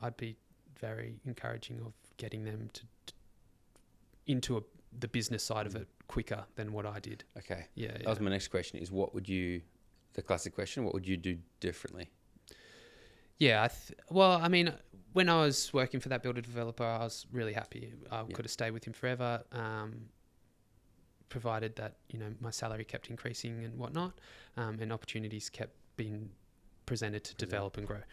I'd be very encouraging of getting them into the business side of it quicker than what I did. Okay. Yeah. That was my next question, is the classic question, what would you do differently? Yeah. Well, I mean, when I was working for that builder developer, I was really happy. I could have stayed with him forever, provided that, you know, my salary kept increasing and whatnot, and opportunities kept being presented to develop and grow.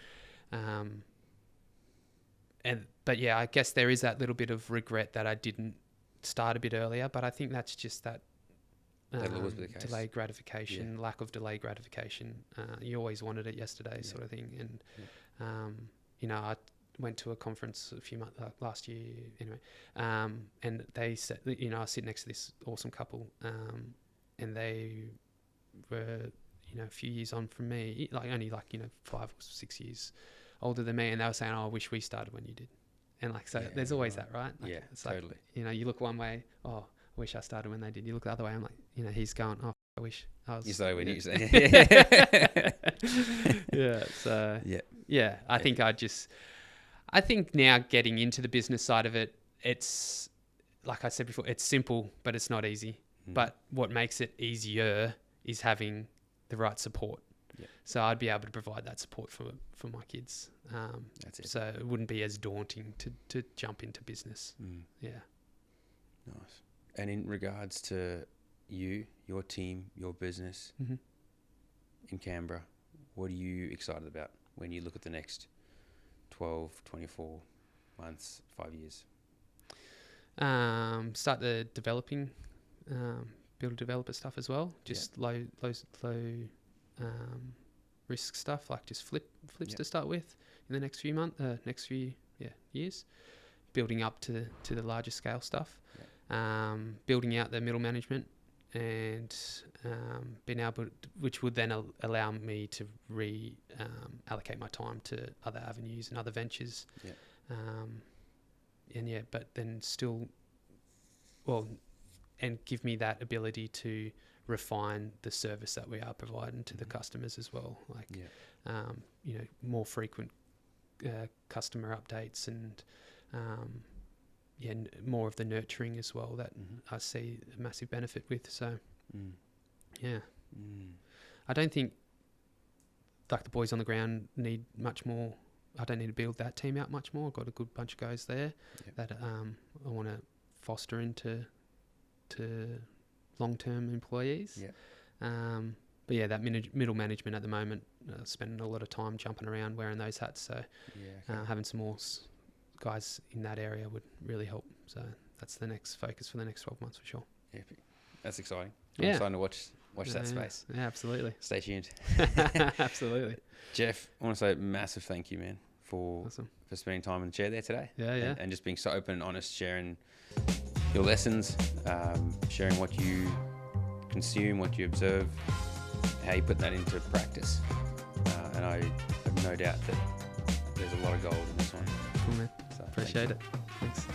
But yeah, I guess there is that little bit of regret that I didn't start a bit earlier, but I think that's just that delayed gratification, lack of delayed gratification. You always wanted it yesterday, sort of thing. And you know, I went to a conference a few months last year anyway, and they said, you know, I sit next to this awesome couple, and they were, you know, a few years on from me, only 5 or 6 years older than me, and they were saying, "Oh, I wish we started when you did." And there's always that, right? Like, it's totally. Like, you know, you look one way, "Oh, I wish I started when they did." You look the other way, I'm like, you know, he's going, "Oh, I wish I was." You say when you say. Yeah. So yeah, I think now getting into the business side of it, it's, like I said before, it's simple, but it's not easy. But what makes it easier is having the right support. So I'd be able to provide that support for my kids. That's it. So it wouldn't be as daunting to jump into business. Yeah. Nice. And in regards to you, your team, your business in Canberra, what are you excited about when you look at the next 12, 24 months, 5 years? Start the developing, build developer stuff as well. Just low risk stuff, like just flips to start with in the next few years, building up to the larger scale stuff, building out the middle management, and being able to, which would then allow me to allocate my time to other avenues and other ventures, but then still, and give me that ability to refine the service that we are providing to the customers as well, you know, more frequent customer updates, and more of the nurturing as well that I see a massive benefit with. So I don't think, like, the boys on the ground need much more. I don't need to build that team out much more. I've got a good bunch of guys there that I want to foster into long-term employees. But yeah, that middle management at the moment, spending a lot of time jumping around wearing those hats. So having some more guys in that area would really help. So that's the next focus for the next 12 months for sure. Yeah, that's exciting. I'm excited to watch that space. Yeah, absolutely. Stay tuned. Absolutely. Jeff, I want to say a massive thank you, man, for spending time in the chair there today. And just being so open and honest, sharing your lessons, sharing what you consume, what you observe, how you put that into practice. And I have no doubt that there's a lot of gold in this one. Cool, man. So appreciate it. Thanks.